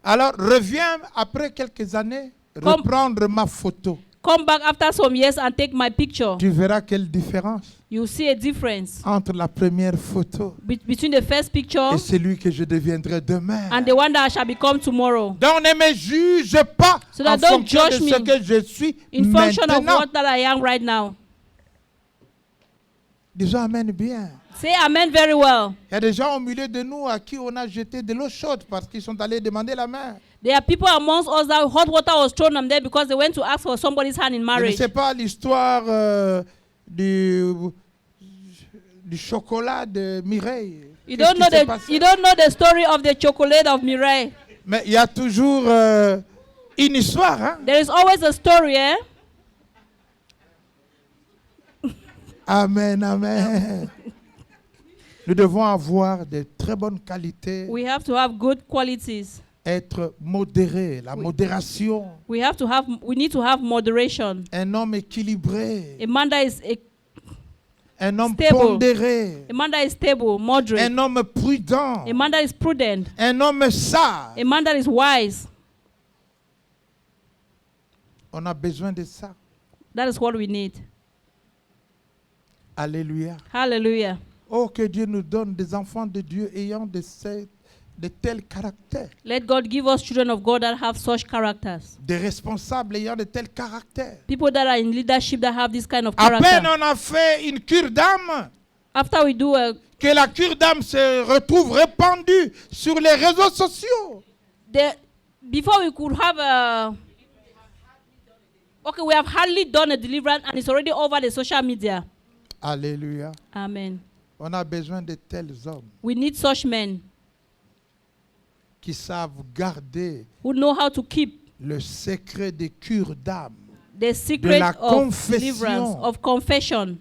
Alors reviens après quelques années reprendre ma photo. Come back after some years and take my picture. Tu verras quelle différence You see a difference entre la première photo between the first picture et celui que je deviendrai demain. and the one that I shall become tomorrow. Donc ne me juge pas So that en don't fonction de judge ce me que je suis In function of maintenant. what that I am right now. Disons Amen bien. Say amen very well. Il y a des gens au milieu de nous à qui on a jeté de l'eau chaude parce qu'ils sont allés demander la main. There are people amongst us that hot water was thrown on them because they went to ask for somebody's hand in Je ne marriage. sais pas l'histoire du chocolat de Mireille. You Qu'est-ce don't know qui s'est passé? you don't know the story of the chocolate of Mireille. Mais il y a toujours une histoire. Hein? There is always a story, eh? Amen, amen. Nous devons avoir de très bonnes qualités, We have to have good qualities. être modérés, la modération. We need to have moderation. Un homme équilibré, A man that is un homme stable. pondéré, a man that is stable, moderate. un homme prudent, A man that is prudent. un homme sage. A man that is wise. On a besoin de ça. That is what we need. Alléluia. Hallelujah. Oh, que Dieu nous donne des enfants de Dieu ayant de tels caractères. Let God give us children of God that have such characters. Des responsables ayant de tels caractères. People that are in leadership that have this kind of À peine character. on a fait une cure d'âme, After we do a, que la cure d'âme se retrouve répandue sur les réseaux sociaux. before we could have a, okay, we have hardly done a deliverance and it's already over the social media. Alléluia. Amen. On a besoin de tels hommes We need such men qui savent garder who know how to keep le secret des cures d'âme. the secret la of confession. deliverance, of confession.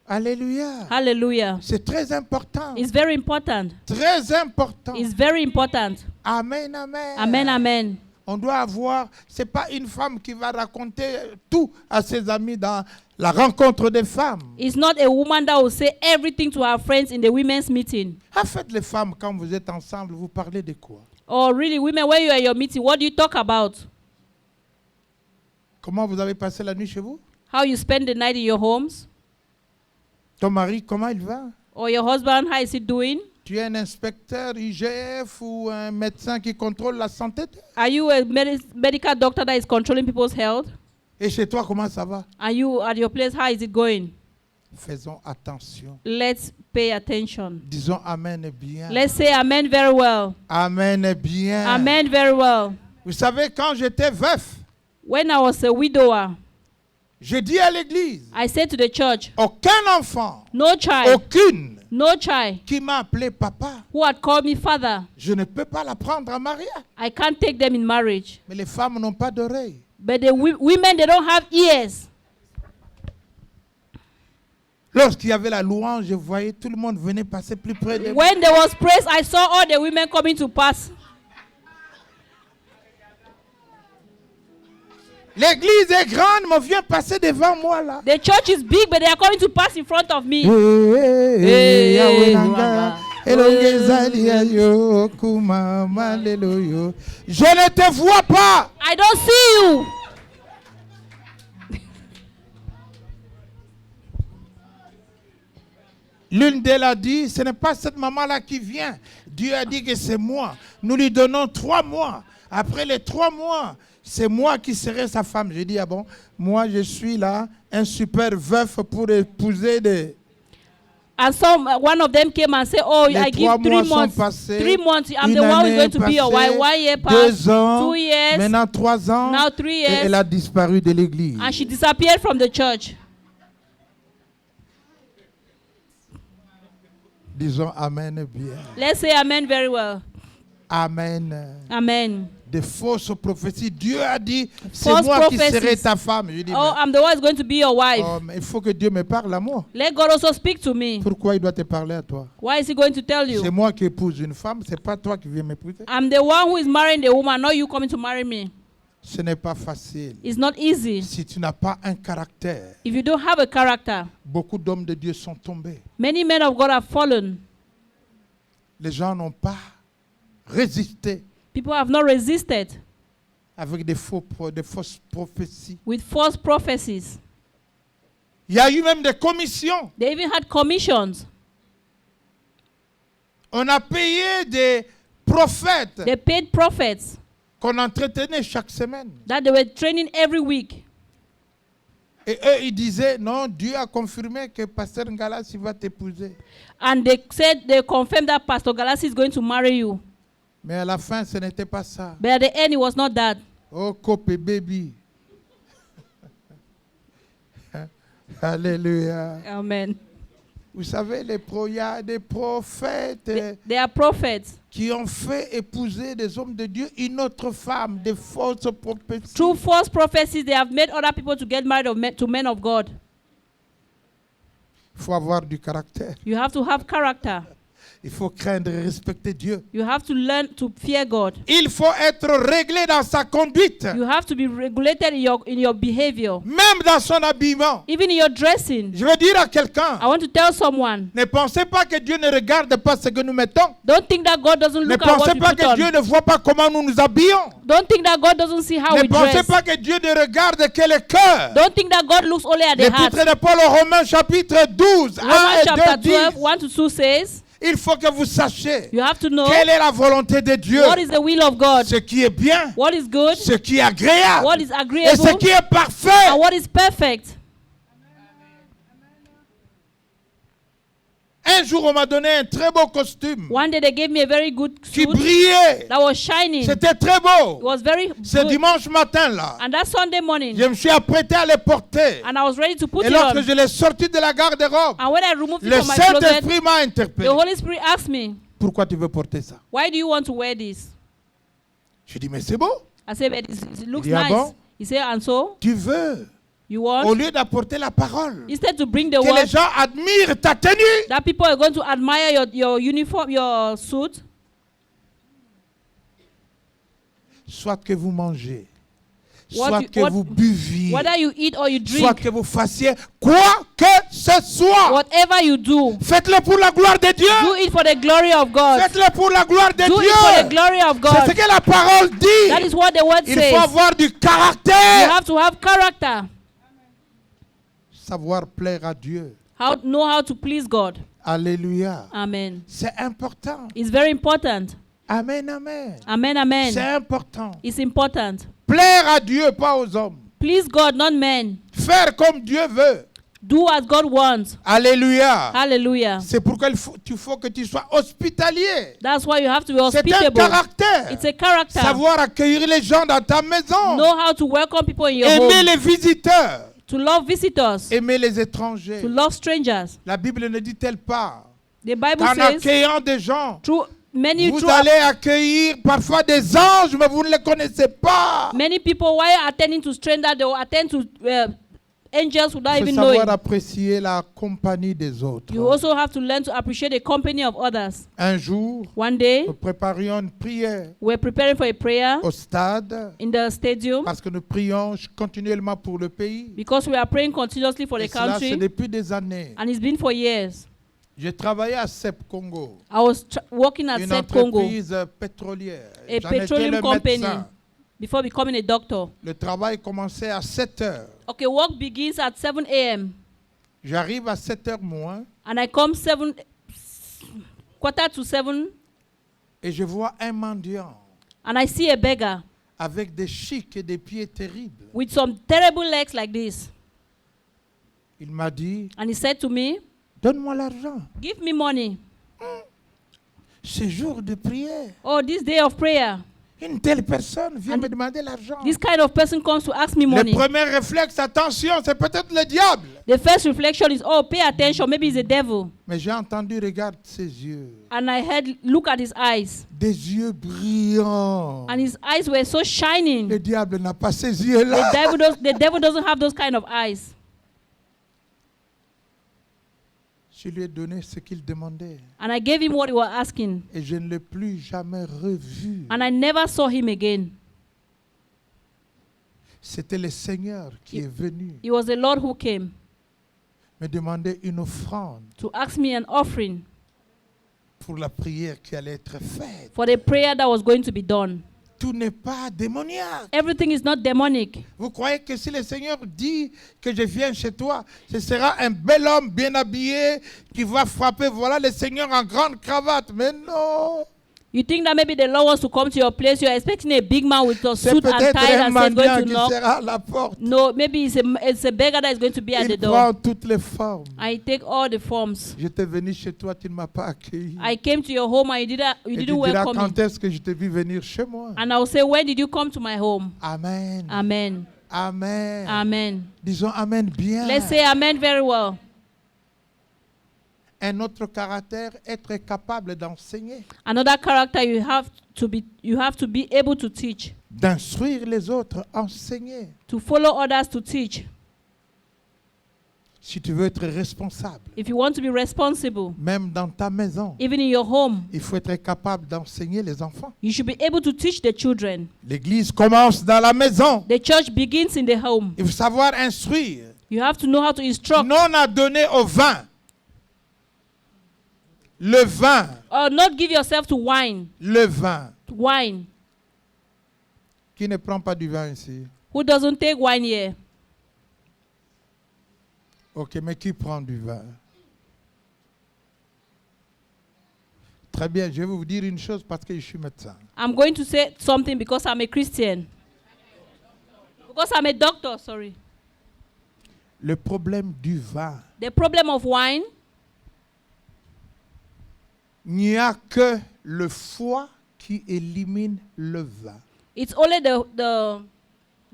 Alléluia. Hallelujah. C'est très important. It's very important. Très important. It's very important. Amen, amen. Amen, amen. On doit avoir, c'est pas une femme qui va raconter tout à ses amis dans la rencontre des femmes. It's not a woman that will say everything to her friends in the women's meeting. En fait, les femmes, quand vous êtes ensemble, vous parlez de quoi? Or really, women, when you are at your meeting, what do you talk about? Comment vous avez passé la nuit chez vous? How you spend the night in your homes? Ton mari, comment il va? Or your husband, how is he doing? Tu es un inspecteur IGF ou un médecin qui contrôle la santé? Are you a medical doctor that is controlling people's health? Et chez toi, comment ça va? Are you at your place, how is it going? Faisons attention. Let's pay attention. Disons Amen bien. Let's say amen very well. Amen bien. Amen very well. Vous savez, quand j'étais veuf, When I was a widower, je dis à l'église, I said to the church, aucun enfant, no child, aucune, no child qui m'a appelé papa, who had called me father, je ne peux pas la prendre en mariage. I can't take them in marriage. Mais les femmes n'ont pas d'oreilles. But the women, they don't have ears. Lorsqu'il y avait la louange, je voyais tout le monde venir passer plus près de moi. When there was praise, I saw all the women coming to pass. L'église est grande, mais vient passer devant moi là. The church is big, but they are coming to pass in front of me. Je ne te vois pas. I don't see you. L'une d'elles a dit, ce n'est pas cette maman-là qui vient. Dieu a dit que c'est moi. Nous lui donnons 3 mois. Après les 3 mois, c'est moi qui serai sa femme. J'ai dit, ah bon, moi je suis là, un super veuf pour épouser des... And one of them came and said, oh, Les I 3 give 3 mois sont months. passés. 3 months, I'm the Une one who's année going to be your wife. passée, 1 year passed, 2 ans, 2 years, maintenant 3 ans, now 3 et years. elle a disparu de l'église. And she disappeared from the church. Disons Amen bien. Let's say amen very well. Amen. Amen. Des fausses prophéties. Dieu a dit, c'est False moi qui prophecies. serai ta femme. Je dis, Oh, I'm the one who's going to be your wife. mais il faut que Dieu me parle à moi. Let God also speak to me. Pourquoi il doit te parler à toi? Why is he going to tell C'est you? moi qui épouse une femme, c'est pas toi qui viens m'épouser. I'm the one who is marrying the woman, not you coming to marry me. Ce n'est pas facile. It's not easy. Si tu n'as pas un caractère, If you don't have a character, beaucoup d'hommes de Dieu sont tombés. many men of God have fallen. Les gens n'ont pas résisté People have not resisted avec des fausses prophéties. with false prophecies. Il y a eu même des commissions. They even had commissions. On a payé des prophètes They paid prophets qu'on entretenait chaque semaine. that they were training every week. Et eux, ils disaient, non, Dieu a confirmé que Pasteur Ngalassi va t'épouser. And they said, they confirmed that Pastor Galassi is going to marry you. Mais à la fin, ce n'était pas ça. But at the end, it was not that. Oh, copé baby. Alléluia. Amen. Vous savez, il y a des prophètes They are prophets. qui ont fait épouser des hommes de Dieu une autre femme, des fausses prophéties. Through false prophecies, they have made other people to get married to men of God. Il faut avoir du caractère. You have to have character. Il faut craindre et respecter Dieu. You have to learn to fear God. Il faut être réglé dans sa conduite, You have to be regulated in your behavior, même dans son habillement. even in your dressing. Je veux dire à quelqu'un, I want to tell someone, ne pensez pas que Dieu ne regarde pas ce que nous mettons. don't think that God doesn't Ne look at what pensez we pas put que Dieu on. ne voit pas comment nous nous habillons. Don't think that God doesn't see how Ne we pensez dress. pas que Dieu ne regarde que le cœur. Don't think that God looks only at the heart. L'épître de Paul aux Romains chapitre 12, 1 Romans et chapter 2 12, dit, 1 to 2 says, il faut que vous sachiez you have to know quelle est la volonté de Dieu, what is the will of God, ce qui est bien, what is good, ce qui est agréable what is et ce agreeable, qui est parfait. and what is perfect. Un jour, on m'a donné un très beau costume One day they gave me a very good qui suit brillait. that was shining. It C'était très beau. was very Ce good. dimanche matin, là, And that Sunday morning, je me suis apprêté à le porter. and I was ready to put Et it lorsque on. je l'ai sorti de la garde-robe, And when I removed it le from my closet, Saint-Esprit m'a the interpellé. Holy Spirit asked me, Pourquoi tu veux porter ça? why do you want to wear this? Je dis, mais c'est beau. I said, but it looks Il dit, ah nice. bon? He said, and so, Tu veux, you au want, lieu d'apporter la parole, instead to bring the que les word, gens admirent ta tenue. that people are going to admire your uniform, your suit, Soit que vous mangez, What soit you- que what- vous buviez, whether you eat or you soit drink, que vous fassiez quoi que ce soit. whatever you do, Faites-le pour la gloire de Dieu. do it for the glory of God. Faites-le pour la gloire de Do it for the Dieu. glory of C'est ce God. que la parole dit. That is what the word Il faut says. avoir du You caractère. have to have character. Savoir plaire à Dieu. Know how to please God. Alléluia. Amen. C'est important. It's very important. Amen, amen. Amen, amen. C'est important. It's important. Plaire à Dieu, pas aux hommes. Please God, not men. Faire comme Dieu veut. Do as God wants. Alléluia. Hallelujah. C'est pourquoi il faut que tu sois hospitalier. That's why you have to be C'est un hospitable. caractère. It's a character. Savoir accueillir les gens dans ta maison. Know how to welcome people in your Aimer home. les visiteurs. To love visitors. Aimer les étrangers. To love strangers. La Bible ne dit-elle pas The Bible qu'en says, accueillant des gens, many vous allez accueillir parfois des anges, mais vous ne les connaissez pas. people, while attending to strangers, they will attend to angels without Il faut even savoir knowing. apprécier la compagnie des autres. You also have to learn to appreciate the company of others. Un jour, One day, nous préparions une prière we're preparing for a prayer au stade in the stadium parce que nous prions continuellement pour le pays. because we are praying continuously for Et the cela, c'est country, depuis des années. and it's been for years. J'ai travaillé à CEP Congo, I was working at une SEP Congo entreprise pétrolière. A J'en étais petroleum le company. médecin. before becoming a doctor. Le travail commençait à 7 heures. Okay, work begins at 7 a.m. J'arrive à 7 heures moins and I come 7:15 et je vois un mendiant and I see a beggar avec des chics et des pieds terribles. with some terrible legs like this. Il m'a dit, And he said to me, donne-moi l'argent. give me money. Ce jour de prière, Oh, this day of prayer. une telle personne vient And me demander l'argent. This kind of person comes to ask me Le money. premier réflexe, attention, c'est peut-être le diable. The first reflection is, oh, pay attention, maybe it's a devil. Mais j'ai entendu, regarde ses yeux. And I heard, look at his eyes. Des yeux brillants. And his eyes were so shining. Le diable n'a pas ces yeux-là. The devil doesn't have those kind of eyes. Je lui ai donné ce qu'il demandait. And I gave him what he was asking. Et je ne l'ai plus jamais revu. And I never saw him again. C'était le Seigneur qui est venu It was the Lord who came me demander une offrande to ask me an offering pour la prière qui allait être faite. for the prayer that was going to be done. Tout n'est pas démoniaque. Everything is not demonic. Vous croyez que si le Seigneur dit que je viens chez toi, ce sera un bel homme bien habillé qui va frapper, voilà le Seigneur en grande cravate. Mais non. You think that maybe the Lord wants to come to your place. You're expecting a big man with a C'est suit and peut-être tie un that says mendiant going to qui knock. sera à la porte. No, maybe it's a beggar that is going to be at the Il door. prend toutes les formes. I take all the forms. J'étais venu chez toi, tu ne m'as pas accueilli. I came to your home and you Et didn't tu diras welcome me. quand est-ce que je t'ai vu venir chez moi. And I will say, when did you come to my home? Amen. Amen. Amen. Amen. Disons Amen bien. Let's say amen very well. Un autre caractère, être capable d'enseigner, Another character you have to be able to teach, d'instruire les autres, enseigner. to follow others to teach. Si tu veux être responsable, if you want to be responsible, même dans ta maison, even in your home, il faut être capable d'enseigner les enfants. you should be able to teach the children. L'église commence dans la maison. The church begins in the home. Il faut savoir instruire. You have to know how to instruct. Non à donner au vin. Le vin. Or not give yourself to wine. Le vin. Wine. Qui ne prend pas du vin ici? Who doesn't take wine here? Ok, mais qui prend du vin? Très bien, je vais vous dire une chose parce que je suis médecin. I'm going to say something because I'm a Christian. Because I'm a doctor, sorry. Le problème du vin, The problem of wine, il n'y a que le foie qui élimine le vin. it's only the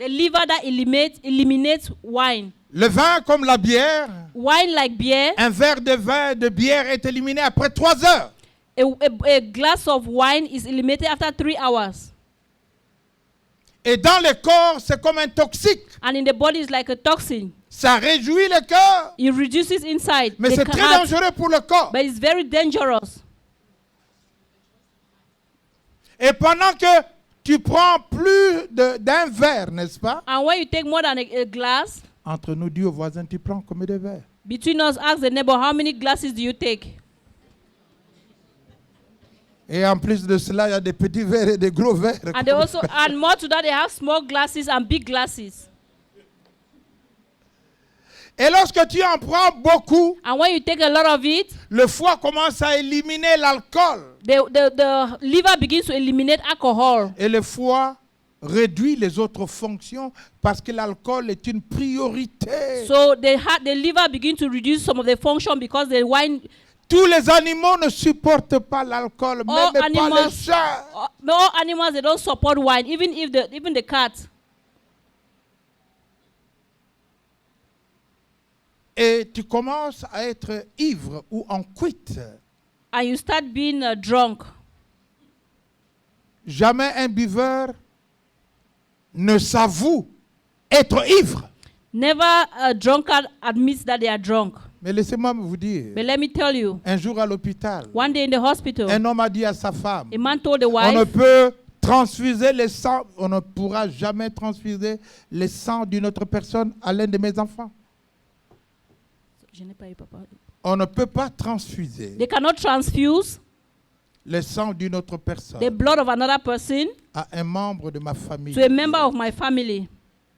liver that eliminates wine. Le vin, comme la bière, Wine like beer, un verre de vin de bière est éliminé après 3 heures. a glass of wine is eliminated after 3 hours. Et dans le corps, c'est comme un toxique. And in the body is like a toxin. Ça réjouit le cœur, It reduces inside. mais the c'est très heart, dangereux pour le corps. but it's very dangerous. Et pendant que tu prends plus d'un verre, n'est-ce pas? And when you take more than a glass, Entre nous, dis au voisin, tu prends combien de verres? between us, ask the neighbor, how many glasses do you take? Et en plus de cela, il y a des petits verres et des gros verres. And they also, and more to that, they have small glasses and big glasses. Et lorsque tu en prends beaucoup, And when you take a lot of it, le foie commence à éliminer l'alcool. the liver begins to eliminate alcohol. Et le foie réduit les autres fonctions parce que l'alcool est une priorité. So the liver begins to reduce some of the function because the wine. Tous les animaux ne supportent pas l'alcool, All même pas les animals, chats. all animals, they don't support wine, even the cat. Et tu commences à être ivre ou en cuite. And you start being drunk. Jamais un buveur ne s'avoue être ivre. Never a drunkard admits that they are drunk. Mais laissez-moi vous dire, But let me tell you, un jour à l'hôpital, one day in the hospital, un homme a dit à sa femme, a man told the on ne wife, peut transfuser le sang, on ne pourra jamais transfuser le sang d'une autre personne à l'un de mes enfants. On ne peut pas transfuser they cannot transfuse le sang d'une autre the personne blood of another person à un membre de ma famille. to a member of my family.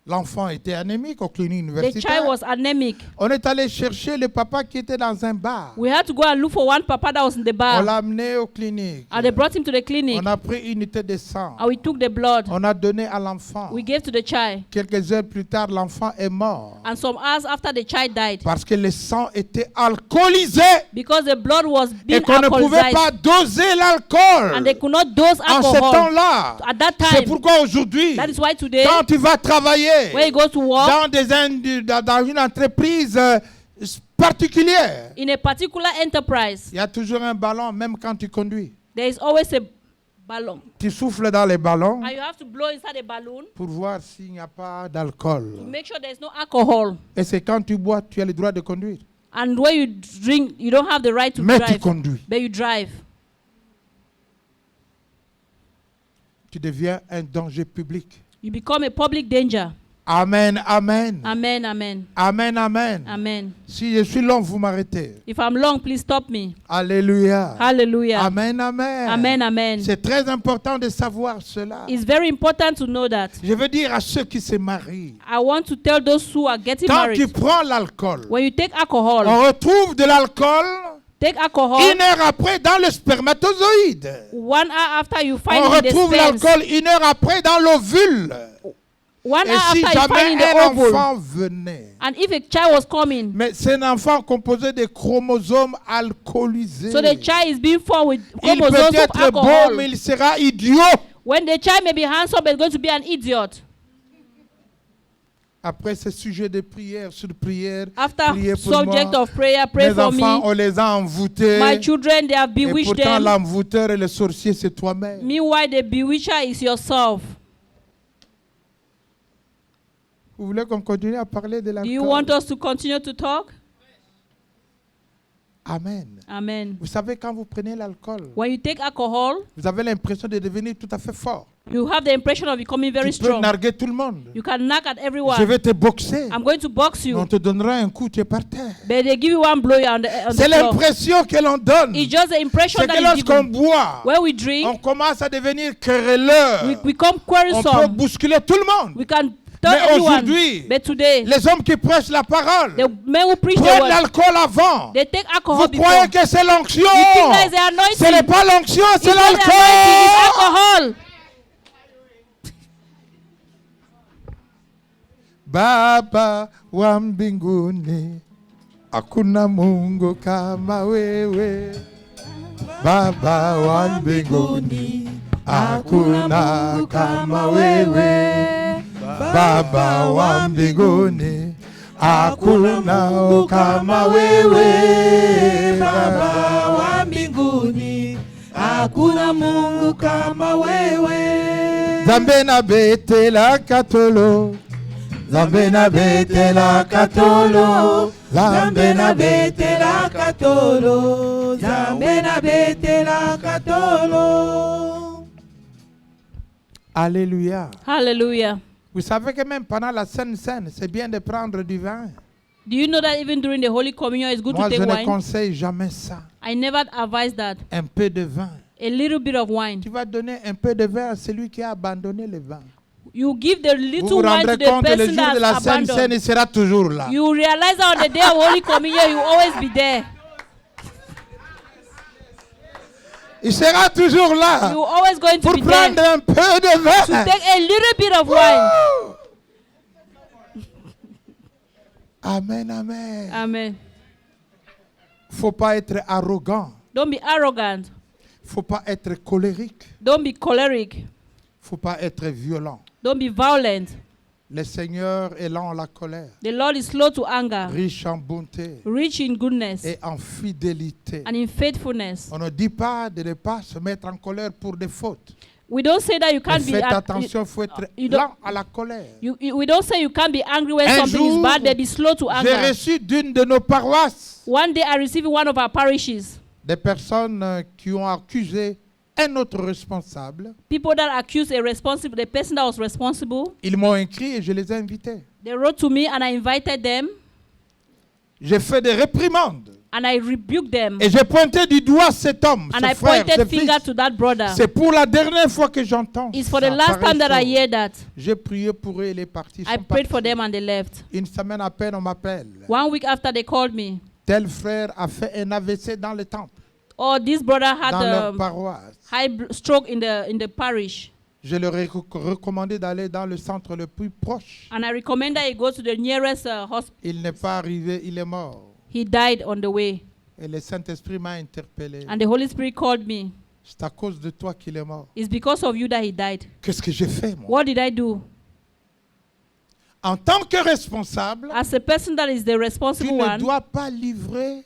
L'enfant était anémique aux cliniques The child universitaires. was anemic. On est allé chercher le papa qui était dans un bar. We had to go and look for one papa that was in the On bar. l'a amené aux cliniques. And they brought him to the clinic. On a pris une unité de sang. And we took the blood. On a donné à l'enfant. We gave to the child. Quelques heures plus tard, l'enfant est mort. And some hours after, the child died. Parce que le sang était alcoolisé. Because the blood was Et being qu'on ne pouvait alcoholized. pas doser l'alcool. And they could not dose En ce alcohol. temps-là. At that C'est time. pourquoi aujourd'hui, That is why today, quand tu vas travailler when you go to work, dans une entreprise particulière, in a particular enterprise, il y a toujours un ballon, même quand tu conduis. there is always a balloon. Tu souffles dans les ballons And you have to blow inside the balloon pour voir s'il n'y a pas to d'alcool. make sure there is no alcohol. Et c'est quand tu bois, tu as le droit de conduire. And when you drink, you don't have the right to Mais tu drive. conduis. But you drive. Tu deviens un danger public. You become a public danger. Amen, amen. Amen, amen, Amen, amen. amen. Si je suis long, vous m'arrêtez. If I'm long, please stop me. Alléluia. Hallelujah. Amen, amen. Amen, amen. C'est très important de savoir cela. It's very important to know that. Je veux dire à ceux qui se marient, I want to tell those who are getting quand tu married, prends l'alcool, when you take alcohol, on retrouve de l'alcool take alcohol, 1 heure après dans le spermatozoïde. 1 hour after you find On in the retrouve sperms, l'alcool 1 heure après dans l'ovule. 1 Et hour si after you find in jamais the un ovule. enfant venait, And if a child was coming, mais c'est un enfant composé de chromosomes alcoolisés. so the child is being formed with Il peut chromosomes of être beau, alcohol. mais il sera idiot. When the child may be handsome, but is going to be an idiot. Après ce sujet de prière sur prière, After priez pour subject moi. of prayer, pray Mes for enfants, me. on les a envoûtés. My children, they have Et bewitched pourtant, them. l'envoûteur et le sorcier, c'est toi-même. Meanwhile, the bewitcher is yourself. Vous voulez qu'on continue à parler de Do you want l'alcool? us to continue to talk? Amen. Amen. Vous savez, quand vous prenez l'alcool, When you take alcohol, vous avez l'impression de devenir tout à fait fort. you have the impression of becoming very Tu peux strong. narguer tout le monde. You can knock at Je everyone. vais te boxer. I'm going to box On you. te donnera un coup, tu es par terre. But they give you one blow on the C'est floor. l'impression que l'on donne. It's just the impression C'est que that is lorsqu'on given. boit, When we drink, on commence à devenir querelleur. we become On peut quarrelsome. bousculer tout le monde. We can Mais tell everyone. aujourd'hui, But today, les hommes qui prêchent la parole the men who preach the prennent word, l'alcool avant. they take alcohol Vous before. croyez que c'est l'onction? You think that is the anointing? Ce n'est pas l'onction, c'est It's not the anointing, it's l'alcool. alcohol. Baba wa mbinguni, hakuna Mungu kama wewe. Baba wa mbinguni, hakuna kama wewe. Baba wa mbinguni, hakuna kama wewe. Baba wa mbinguni, hakuna Mungu kama wewe. Zambe na betela katolo, Zambe na betela katolo, Zambe na betela katolo, Zambe na betela katolo. Alléluia. Hallelujah. Vous savez que même pendant la Sainte Seine, c'est bien de prendre du vin. Do you know that even during the Holy Communion, it's good Moi, to je take ne wine? conseille jamais ça. I never advise that. Un peu de vin. A little bit of wine. Tu vas donner un peu de vin à celui qui a abandonné le vin. You give the Vous little vous wine rendrez to the compte que le person jour de la that's Sainte Seine, abandoned. il sera toujours là. You realize that on the day of Holy Communion, you always be there. Il sera toujours là You're always going to pour be prendre there un peu de to vin. take a little bit of wine. Amen, amen. Amen. Faut pas être arrogant. Don't be arrogant. Faut pas être colérique. Don't be choleric. Faut pas être violent. Don't be violent. Le Seigneur est lent à la colère, The Lord is slow to anger, riche en bonté rich in goodness, et en fidélité. and in faithfulness. On ne dit pas de ne pas se mettre en colère pour des fautes. We don't say that you Mais can't be faites at- attention, il faut être you don't- lent à la colère. we don't say you can't be angry when Un something is jour, bad, but be slow to J'ai anger. reçu d'une de nos paroisses One day I received in one of our parishes des personnes qui ont accusé un autre responsable. people that accused the person that was responsible. Ils m'ont écrit et je les ai invités. They wrote to me and I invited them J'ai fait des réprimandes and I rebuked them et j'ai pointé du doigt cet homme, and ce I frère, pointed ce finger fils. to that brother. C'est pour la dernière fois que j'entends It's for ça, the last pareille time that I chose. hear that. J'ai prié pour eux et les partis I sont prayed for partis. them and they left. Une semaine à peine, on m'appelle. 1 week after they called me. Tel frère a fait un AVC dans le temple, Oh, this brother had dans leur a paroisse. stroke in the parish. Je leur ai recommandé d'aller dans le centre le plus proche. And I recommend that he go to the nearest hospital. Il n'est pas arrivé, il est mort. He died on the way. Et le Saint-Esprit m'a interpellé. And the Holy Spirit called me. C'est à cause de toi qu'il est mort. It's because of you that he died. Qu'est-ce que j'ai fait, moi? What did I do? En tant que responsable, As a person that is the tu responsible ne one, dois pas livrer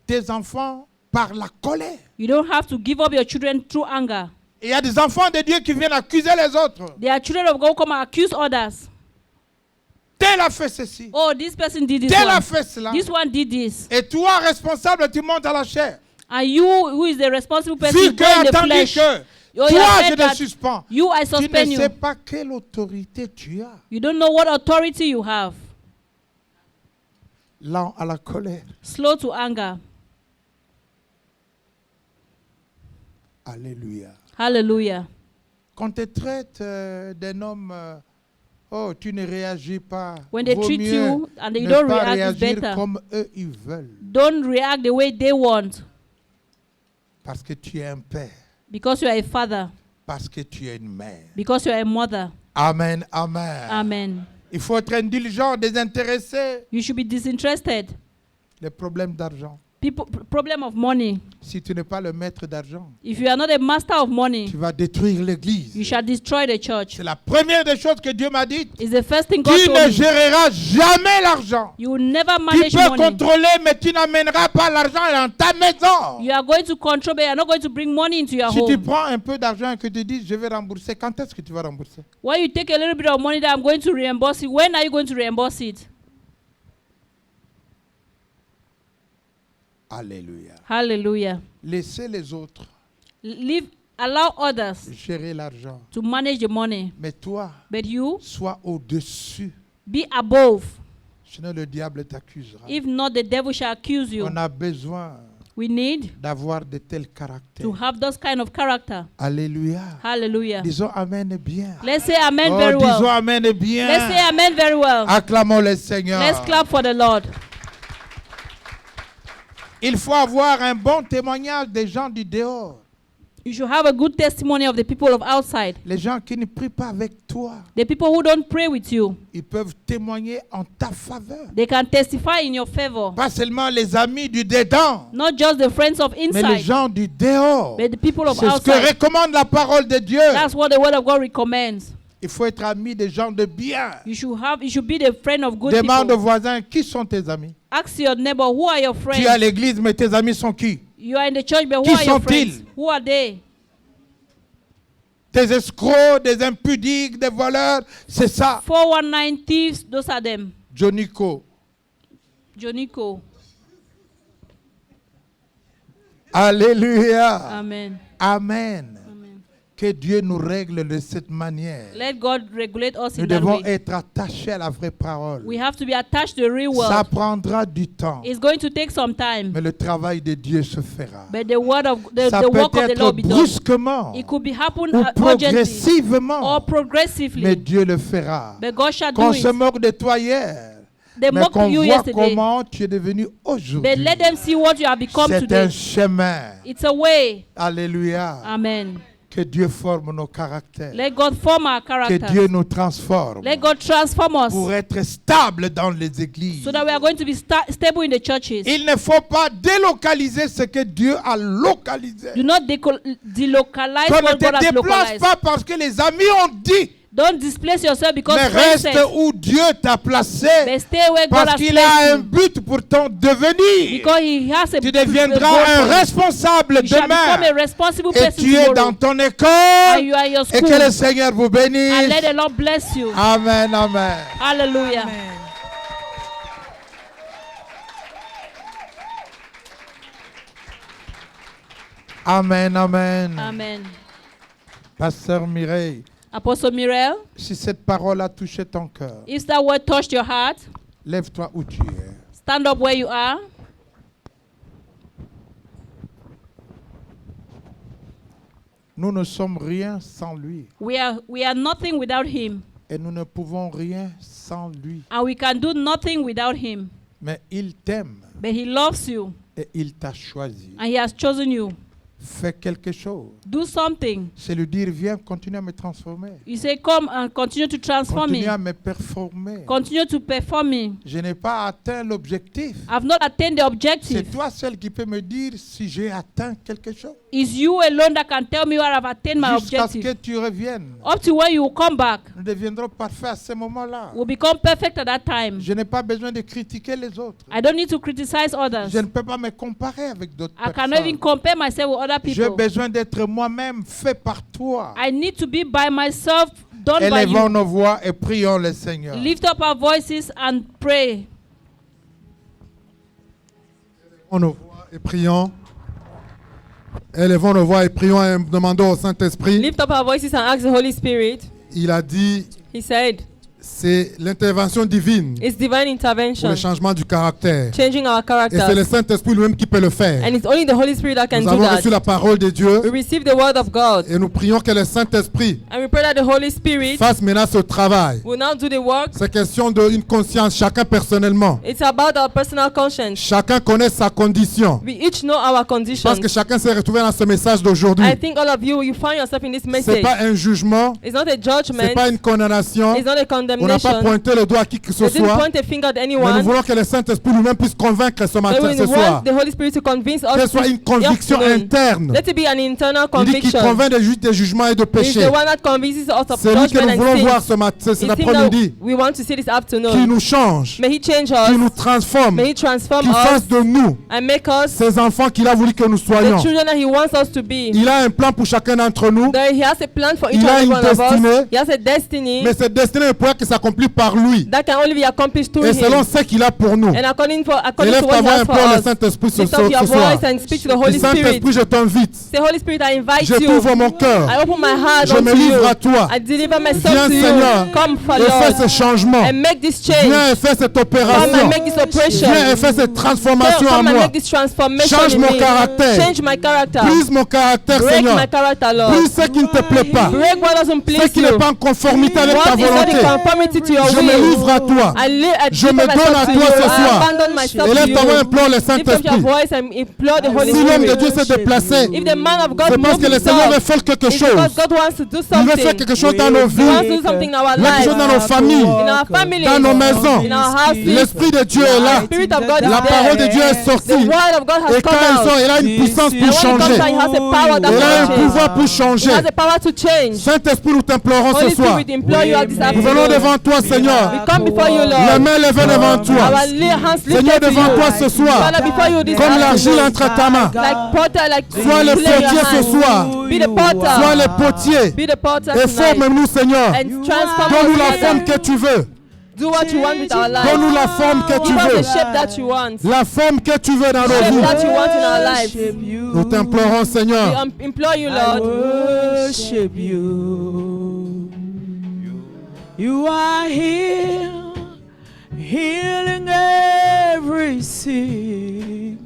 tes enfants par la colère. you don't have to give up your children through anger. Il y a des enfants de Dieu qui viennent accuser les autres. They are children of God who come and accuse others. Tel a fait ceci. Oh, this person did this Tel a one. fait cela. This one did this. Et toi, responsable, tu montes à la chair. And you, who is the responsible person, Vu you que, go in the attendu flesh. que, Oh, you toi, have je heard te that. suspends. You, I Tu ne suspend you. sais pas quelle autorité tu as. You don't know what authority you have. Lent à la colère. Slow to anger. Alléluia. Hallelujah. Quand tu traites d'un homme, oh, tu ne réagis pas. When they Vaut treat mieux you and you ne don't pas react, it's réagir better. comme eux ils veulent. Don't react the way they want. Parce que tu es un père. Because you are a father. Parce que tu es une mère. Because you are a mother. Amen, amen. Amen. Il faut être indulgent, désintéressé. You should be disinterested. Les problèmes d'argent. Problem of money. Si tu n'es pas le maître d'argent, If you are not a master of money, tu vas détruire l'église. you shall destroy the church. C'est la première des choses que Dieu m'a dit. It's the first thing God Tu told ne me. géreras jamais l'argent. You will never Tu manage peux money. contrôler, mais tu n'amèneras pas l'argent dans ta maison. You are going to control, but you are not going to bring money into your Si tu home. prends un peu d'argent et que tu dis, je vais rembourser, quand est-ce que tu vas rembourser? When you take a little bit of money that I'm going to reimburse it, when are you going to reimburse it? Alléluia. Hallelujah. Laissez les autres Allow others gérer l'argent. to manage the money. Mais toi, But you sois au-dessus. be above. Sinon, le diable t'accusera. If not, the devil shall accuse you. On a besoin We need d'avoir de tels caractères. to have those kind of character. Alléluia. Hallelujah. Disons Amen bien. Let's say amen Oh, very disons well. Amen bien. Let's say amen very well. Acclamons le Seigneur. Let's clap for the Lord. Il faut avoir un bon témoignage des gens du dehors. You should have a good testimony of the people of outside. Les gens qui ne prient pas avec toi, The people who don't pray with you. ils peuvent témoigner en ta faveur. They can testify in your favor. Pas seulement les amis du dedans, Not just the friends of mais les inside, gens du dehors. but the people of C'est ce que outside. recommande la parole de Dieu. That's what the word of God recommends. Il faut être ami des gens de bien. You should be the friend of good Demande aux people. voisins, qui sont tes amis? Ask your neighbor, who are your Tu es à friends? l'église, mais tes amis sont qui? You are in the church, but who Qui are your sont-ils? friends? Who are they? Des escrocs, des impudiques, des voleurs, c'est ça. 419 thieves, those are them. Jonico. Jonico. Alléluia. Amen. Amen. Amen. Que Dieu nous règle de cette manière. Let God regulate us Nous in that devons way. être attachés à la vraie parole. We have to be attached to the real Ça world. prendra du temps, It's going to take some time, mais le travail de Dieu se fera. but the word of Ça the peut work of the être Lord be done. brusquement It could be happen ou urgently progressivement, or progressively, mais Dieu le fera. but God shall Qu'on do se it. moque de toi hier, They mais mocked qu'on you voit yesterday, comment tu es devenu but aujourd'hui. let them see what you have become C'est un today. chemin. It's a way. Alléluia. Amen. Que Dieu forme nos caractères. Let God form our Que Dieu character. nous transforme Let God transform us pour être stable dans les églises. so that we are going to be stable in the churches. Il ne faut pas délocaliser ce que Dieu a localisé. Do not delocalize Qu'on ne what God te has déplace localized. pas parce que les amis ont dit, Don't displace yourself because mais friends reste said, où Dieu t'a placé but stay where God parce has qu'il a placed un you. but pour ton devenir. Because He has a Tu a goal deviendras for un you. responsable You shall become a demain responsible et person tu es dans tomorrow. ton And école you are in your et school. que le Seigneur vous And let bénisse. the Lord bless you. Amen, amen. Hallelujah. Amen. Amen, amen. Amen. Pasteur Mireille, Apostle Mirel, si cette parole a touché ton cœur, if that word touched your heart, lève-toi où tu es. stand up where you are. Nous ne sommes rien sans lui We are nothing without Him. et nous ne pouvons rien sans lui. And we can do nothing without Him. Mais il t'aime But He loves you. et il t'a choisi. And He has chosen you. Fais quelque chose. Do something. C'est lui dire, viens, continue à me transformer. You say, come and continue to transform Continue me. à me performer. Continue to perform me. Je n'ai pas atteint l'objectif. I've not attained the C'est objective. toi seul qui peux me dire si j'ai atteint quelque chose. It's you alone that can tell me where I've attained my Jusqu'à ce que objective. tu reviennes. Up to when you will come back, Nous deviendrons parfaits à ce moment-là. we'll become perfect at that time. Je n'ai pas besoin de critiquer les autres. I don't need to criticize others. Je ne peux pas me comparer avec d'autres I cannot even personnes. compare myself with other J'ai people. besoin d'être moi-même fait par toi. I need to be by myself, done by Élevons you. nos voix et prions le Seigneur. Lift up our voices and pray. Élevons nos voix et prions. Élevons nos voix et prions et demandons au Saint-Esprit. Lift up our voices and ask the Holy Spirit. Il a dit, He said, c'est l'intervention divine it's divine pour intervention, le changement du caractère. changing our Et c'est le character. Saint-Esprit lui-même qui peut le faire. And it's only the Holy Spirit that can Nous do avons reçu that. la parole de Dieu We receive the word of God. et nous prions que le Saint-Esprit And we pray that the Holy Spirit fasse maintenant ce travail. will now do the work. C'est question d'une conscience, chacun personnellement. It's about our personal conscience. Chacun connaît sa condition. We each know our Je pense conditions. que chacun s'est retrouvé dans ce message d'aujourd'hui. I think all of you, you find yourself in this Ce n'est message. pas un jugement, It's not a ce n'est judgment. pas une condamnation. It's not a On n'a pas condemnation. pointé le doigt à qui que ce We didn't soit. point a finger at Mais nous anyone. voulons que le Saint-Esprit lui-même puisse convaincre ce But matin, we ce soir. want the Holy Spirit to convince Que ce us. soit une this conviction afternoon. interne. Let it be an internal Il dit qu'il conviction. convainc des jugements et de He's péchés. the one that convinces us of C'est lui que judgment nous and voulons voir sin. ce matin, cet It's him that après-midi. we want to see this Qui afternoon. nous change, May He change qui nous us. transforme, May He transform qui us fasse de nous and make us ces enfants qu'il a voulu que nous the soyons. children that He wants us to be. Il a un plan pour chacun d'entre nous, That He has a plan for each Il a and every une one of destinée. us. He has a destiny. mais cette destinée ne pourra que qui s'accomplit par lui. that can only be accomplished through Et selon Him. ce qu'il a pour nous. And according to Élève what ta He voix, has implore for le us, Saint-Esprit ce lift up your soir. voice and speak to the Holy Dis, Spirit. Saint-Esprit, je t'invite. Say, Holy Spirit, I invite Je you. t'ouvre mon cœur. I open my heart Je me unto livre you. à toi. I deliver myself Viens, to you. Seigneur, Come, et fais ce Lord, changement. and make this change. Viens et fais cette Come opération. and make this operation. Viens et fais cette transformation en Come and moi. make this transformation Change in mon me. caractère. Change my character. Brise mon caractère, Break Seigneur. my character, Lord. Brise ce qui ne te plaît pas. Break what doesn't Ce please qui you. n'est pas en conformité avec ta What is not volonté. in conformity to your Je me will. livre à toi. I Je me deliver donne à myself to toi you. ce I soir. abandon myself to Élève ta voix, you. implore le Lift up your Saint-Esprit. voice and implore the Holy Si l'homme de Spirit. Dieu s'est déplacé, If the man of God c'est parce moves que le Seigneur veut himself, faire quelque it's chose. because God wants to do Il veut faire something. quelque chose dans nos He wants vies, to do something in our quelque chose lives, dans nos familles, in our families, dans nos maisons. in our houses. L'Esprit de Dieu est là. The Spirit of God is La parole de there. Dieu est The sortie. word of God has Et quand come elle out. sort, elle a une puissance And pour when it comes changer. out, he has a power that Elle a un can change. pouvoir pour He changer. has a power to change. Saint-Esprit, nous t'implorons Holy ce soir. Spirit, implore you at this Nous venons afternoon. devant toi, Seigneur. We come before you, Les Lord. mains levées devant toi. Our hands Seigneur, lifted to devant you. toi ce soir. Father, before you this Comme l'argile afternoon, entre ta main. like potter, like Sois le clay in your potier ce hands. soir. Be the potter. Sois le potier. Be the potter Et tonight. forme-nous, Seigneur. And transform Donne-nous us, la Father. forme que tu veux. Do what you want with our lives. Donne-nous la forme que tu Give us veux. the shape that you want. La forme que tu veux dans nos Shape vies. that you want in our lives. Nous t'implorons, We Seigneur. implore you, Lord. Worship you. You are here, healing every sick.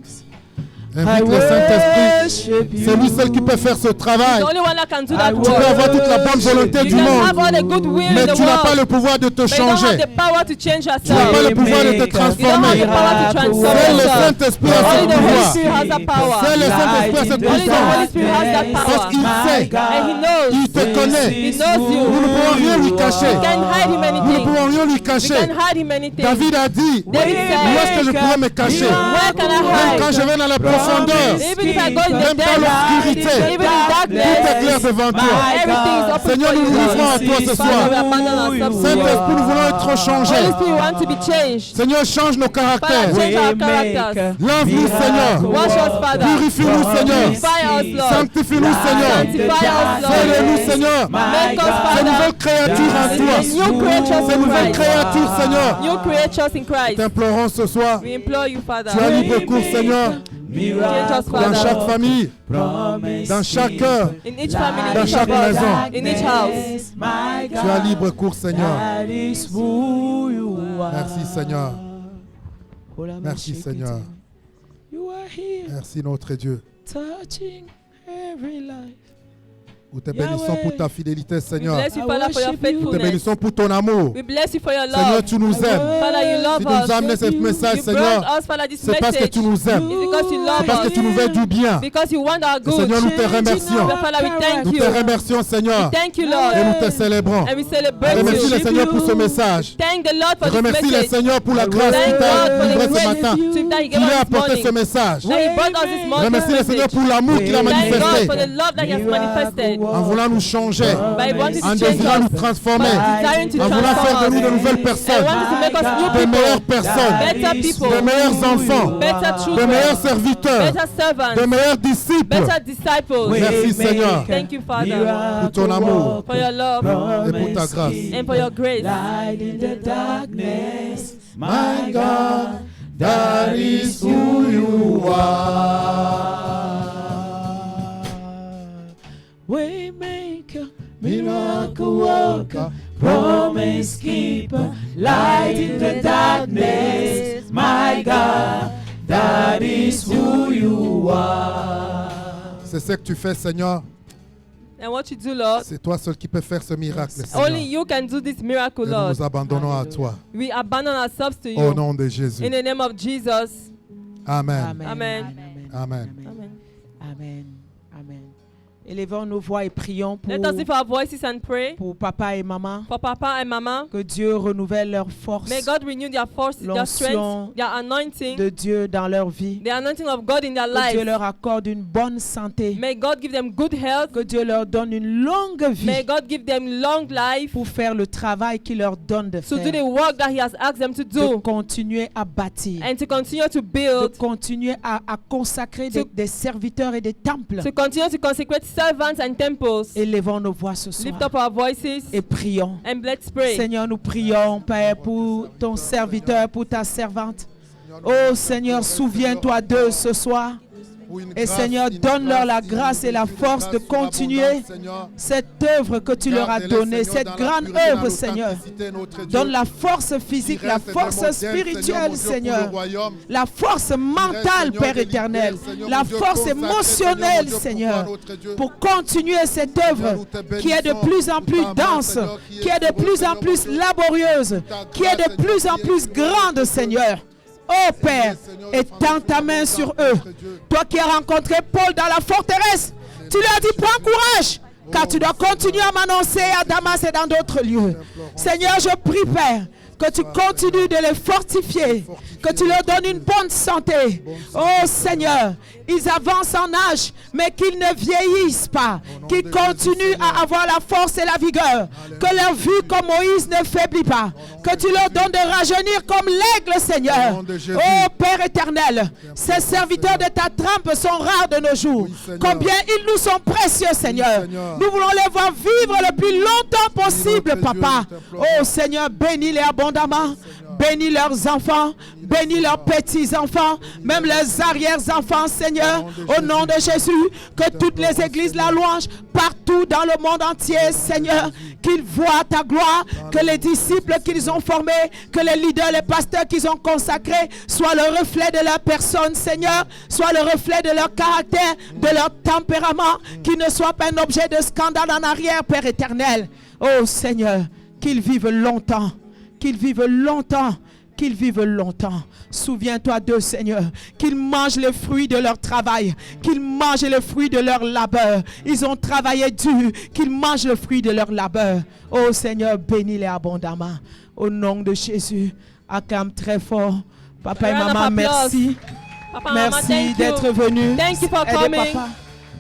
Invite le Saint-Esprit. C'est lui seul qui peut faire ce travail. The only one that can do that I Tu peux work. avoir toute la bonne volonté You du can monde. have all the good will Mais in the tu n'as pas world. le pouvoir de te But you don't have changer. the power to change Tu n'as pas yourself. le pouvoir de te You don't have transformer. the power to transform Seul le yourself. Saint-Esprit a Only ce the Holy pouvoir. Spirit has that power. Seul le Saint-Esprit a cette Only the Holy puissance. Spirit has that Parce power. qu'il sait. And He knows. Il te connaît. He knows you. Nous ne pouvons rien lui cacher. You can't hide Him Nous ne anything. pouvons rien lui You cacher. can't hide Him anything. David a dit, David said, où est-ce que je pourrais me cacher? Where can I Même quand hide? je vais dans la profondeur, Even if I go in the même dans l'obscurité, dark, even in tout est darkness, clair devant toi. everything is open Seigneur, for nous you, nous Lord. livrons à toi ce Father, we soir. abandon ourselves to you. Saint-Esprit, nous voulons être changés. Holy Spirit, we want to be changed. Seigneur, change nos Father, caractères. change our characters. Lave-nous, Seigneur. Wash us, Father. Purifie-nous, Seigneur. Purify us, Lord. Sanctifie-nous, Seigneur. Sanctify us, Fais-le-nous, Lord. Seigneur. Make us, Ces Father, nouvelles créatures en toi. new creatures Ces in nouvelles Christ. créatures, Seigneur. New creatures in Christ. T'implorons ce soir. We implore you, Father. Tu as libre cours, Seigneur, Change us, dans Father. chaque famille, dans chaque cœur. In each family, Dans in each chaque of us, maison. in each house. Tu as libre cours, Seigneur. That is who you are. Merci, Seigneur. Ola Merci, Mashekete. Seigneur. You are here, Merci, notre Dieu. touching every life. Nous te bénissons pour ta fidélité, We Seigneur. bless you, Father, for your Nous te faithfulness. bénissons pour ton amour. We bless you for your Seigneur, love. tu nous aimes. Father, you Si love tu nous as us. amené ce message, You Seigneur, brought us, Father, this c'est parce que message. tu nous aimes. It's because you love C'est parce que us. tu nous veux du bien. Because you want our Et good. Seigneur, nous te remercions. But Father, we thank Nous you. te remercions, Seigneur. Thank you, Et Lord. nous te célébrons. And we celebrate Remercie le you. Seigneur pour ce message. Thank the Lord for this Remercie le message. Seigneur pour la grâce qu'il Thank t'a God for livrée the ce matin. grace that He Qu'il gave a us apporté this ce morning. message. That He brought us this morning. Remercie le Seigneur pour l'amour qu'il a Thank God manifesté. for the love that He has manifested. En voulant nous changer. By wanting En to change désirant nous us. transformer. By desiring to En voulant faire de transform nous de us. nouvelles And personnes. wanting to make us new De meilleures people. personnes. Better De people. meilleurs enfants. Better De children. meilleurs serviteurs. Better servants. De meilleurs disciples. Better disciples. Merci, Seigneur, Thank you, Father, pour ton amour for your love et pour ta grâce. and for your grace. Light in the darkness. My God, that is who you are. Waymaker, miracle worker, promise keeper, light in the darkness. My God, that is who you are. C'est ce que tu fais, Seigneur. And what you do, Lord, C'est toi seul qui peux faire ce miracle, only Seigneur. you can do this miracle, Et nous Lord. nous abandonnons à toi. We abandon ourselves to Au you. nom de Jésus. In the name of Jesus. Amen. Amen. Amen. Amen. Amen. Amen. Élevons nos voix et prions Let us lift our voices and pray pour papa et maman. for Papa and Mama. Que Dieu renouvelle leur force May God renew their force, their L'onction strength, their anointing, de Dieu dans leur vie. the anointing of God in their Que Dieu life. leur accorde une bonne santé. May God give them good health. Que Dieu leur donne une longue May vie God give them long life pour faire le travail qu'il leur donne de to do the faire. work that He has asked them to De do continuer à bâtir. and to continue to De build, continuer à consacrer des serviteurs et des temples to continue to consecrate servants and temples. Élevons nos voix ce soir Lift up our voices et prions. and let's pray. Seigneur, nous prions, Père, pour ton serviteur, pour ta servante. Oh Seigneur, souviens-toi d'eux ce soir. Et Seigneur, donne-leur la grâce et la force de continuer cette œuvre que tu leur as donnée, cette grande œuvre, Seigneur. Donne la force physique, la force spirituelle, Seigneur. La force mentale, Père éternel. La force émotionnelle, Seigneur. Pour continuer cette œuvre qui est de plus en plus dense, qui est de plus en plus laborieuse, qui est de plus en plus grande, Seigneur. Oh Père, étends ta main sur eux. Toi qui as rencontré Paul dans la forteresse, tu lui as dit prends courage, car tu dois continuer à m'annoncer à Damas et dans d'autres lieux. Seigneur, je prie Père, que tu continues de les fortifier, que tu leur donnes une bonne santé. Oh Seigneur, ils avancent en âge, mais qu'ils ne vieillissent pas, qu'ils continuent à avoir la force et la vigueur, que leur vue comme Moïse ne faiblit pas, que tu leur donnes de rajeunir comme l'aigle, Seigneur. Oh Père éternel, ces serviteurs de ta trempe sont rares de nos jours. Combien ils nous sont précieux, Seigneur. Nous voulons les voir vivre le plus longtemps possible, Papa. Oh Seigneur, bénis-les abondamment. Bénis leurs enfants, bénis leurs petits-enfants, même leurs arrière-enfants, Seigneur, au nom de Jésus, que toutes les églises la louangent partout dans le monde entier, Seigneur, qu'ils voient ta gloire, que les disciples qu'ils ont formés, que les leaders, les pasteurs qu'ils ont consacrés soient le reflet de leur personne, Seigneur, soient le reflet de leur caractère, de leur tempérament, qu'ils ne soient pas un objet de scandale en arrière, Père éternel. Oh Seigneur, qu'ils vivent longtemps. Qu'ils vivent longtemps, qu'ils vivent longtemps. Souviens-toi d'eux, Seigneur, qu'ils mangent le fruit de leur travail, qu'ils mangent le fruit de leur labeur. Ils ont travaillé dur, qu'ils mangent le fruit de leur labeur. Oh Seigneur, bénis-les abondamment. Au nom de Jésus, acclame très fort. Papa et maman, merci. Papa, Merci Mama, d'être venus. Thank you for Aidez coming. papa.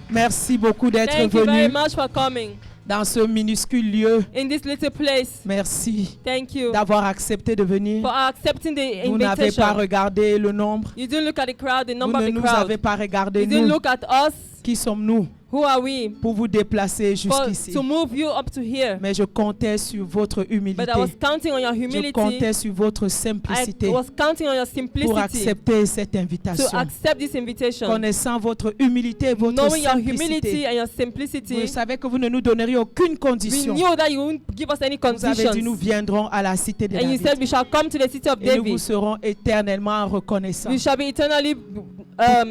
Merci beaucoup d'être Thank you very venus much for coming dans ce minuscule lieu. in this little place. Merci Thank you d'avoir accepté de venir. for accepting the Vous n'avez invitation. pas regardé le nombre. You didn't look at the crowd, the Vous number ne of the nous crowd. avez pas regardé, You didn't nous. look at us. Qui sommes-nous Who are we? pour vous déplacer For, jusqu'ici? to move you up to here. Mais je comptais sur votre humilité. But I was counting on your Je humility. comptais sur votre I simplicité was counting on your pour simplicity accepter cette to invitation. accept this invitation. Connaissant votre humilité et votre Knowing your humility simplicité, and your vous simplicity, savez que vous ne nous donneriez aucune we condition. knew that you wouldn't give us any Vous avez dit, nous conditions. viendrons à la cité de And you David. said we shall come to the city of Et nous vous David. serons éternellement reconnaissants. We shall be eternally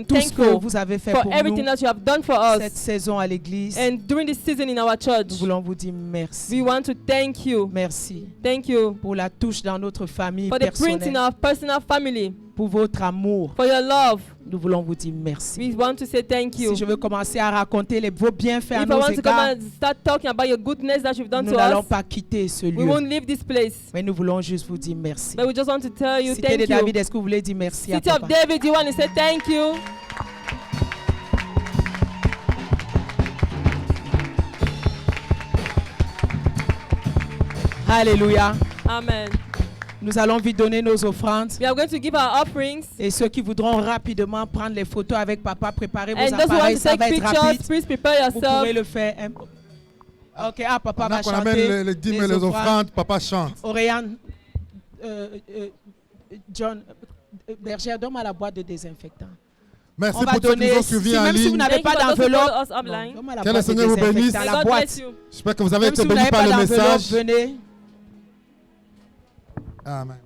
Tout ce que thankful vous avez fait for pour everything nous that you have done for us. cette saison à l'église. And during this season in our church, Nous voulons vous dire merci. we want to thank you. Merci Thank you pour la touche dans notre famille for the print in personnelle, our personal family, pour votre amour. for your love. Nous voulons vous dire merci. We want to say thank you. Si je veux commencer à raconter vos bienfaits à If I nos want to come égards, and start talking about your goodness that you've done nous to n'allons us, pas quitter ce we lieu. won't leave this place. Mais nous voulons juste vous dire merci. But we just want to tell you Cité de thank you. David, est-ce que vous voulez dire merci à City of papa? David, you want to say thank you? Alléluia. Amen. Nous allons vite donner nos offrandes. We are going to give our offerings. Et ceux qui voudront rapidement prendre les photos avec papa, préparez vos And those who want appareils, to ça take va être pictures, rapide. please prepare Vous yourself. pourrez le faire. Ok, ah, papa Pendant va qu'on chanter amène les dîmes et les offrandes, papa chante. Oriane, John, Bergère, donne-moi la boîte de désinfectant. Merci On va pour ceux qui donner, nous ont suivis en même si vous ligne. n'avez Thank you pas for those who d'enveloppe, follow us online. donne-moi la Que le boîte de Seigneur vous bénisse. désinfectant, May la God boîte. bless you. J'espère que vous avez Même si été vous bénis n'avez par pas le d'enveloppe, message. venez. Amen.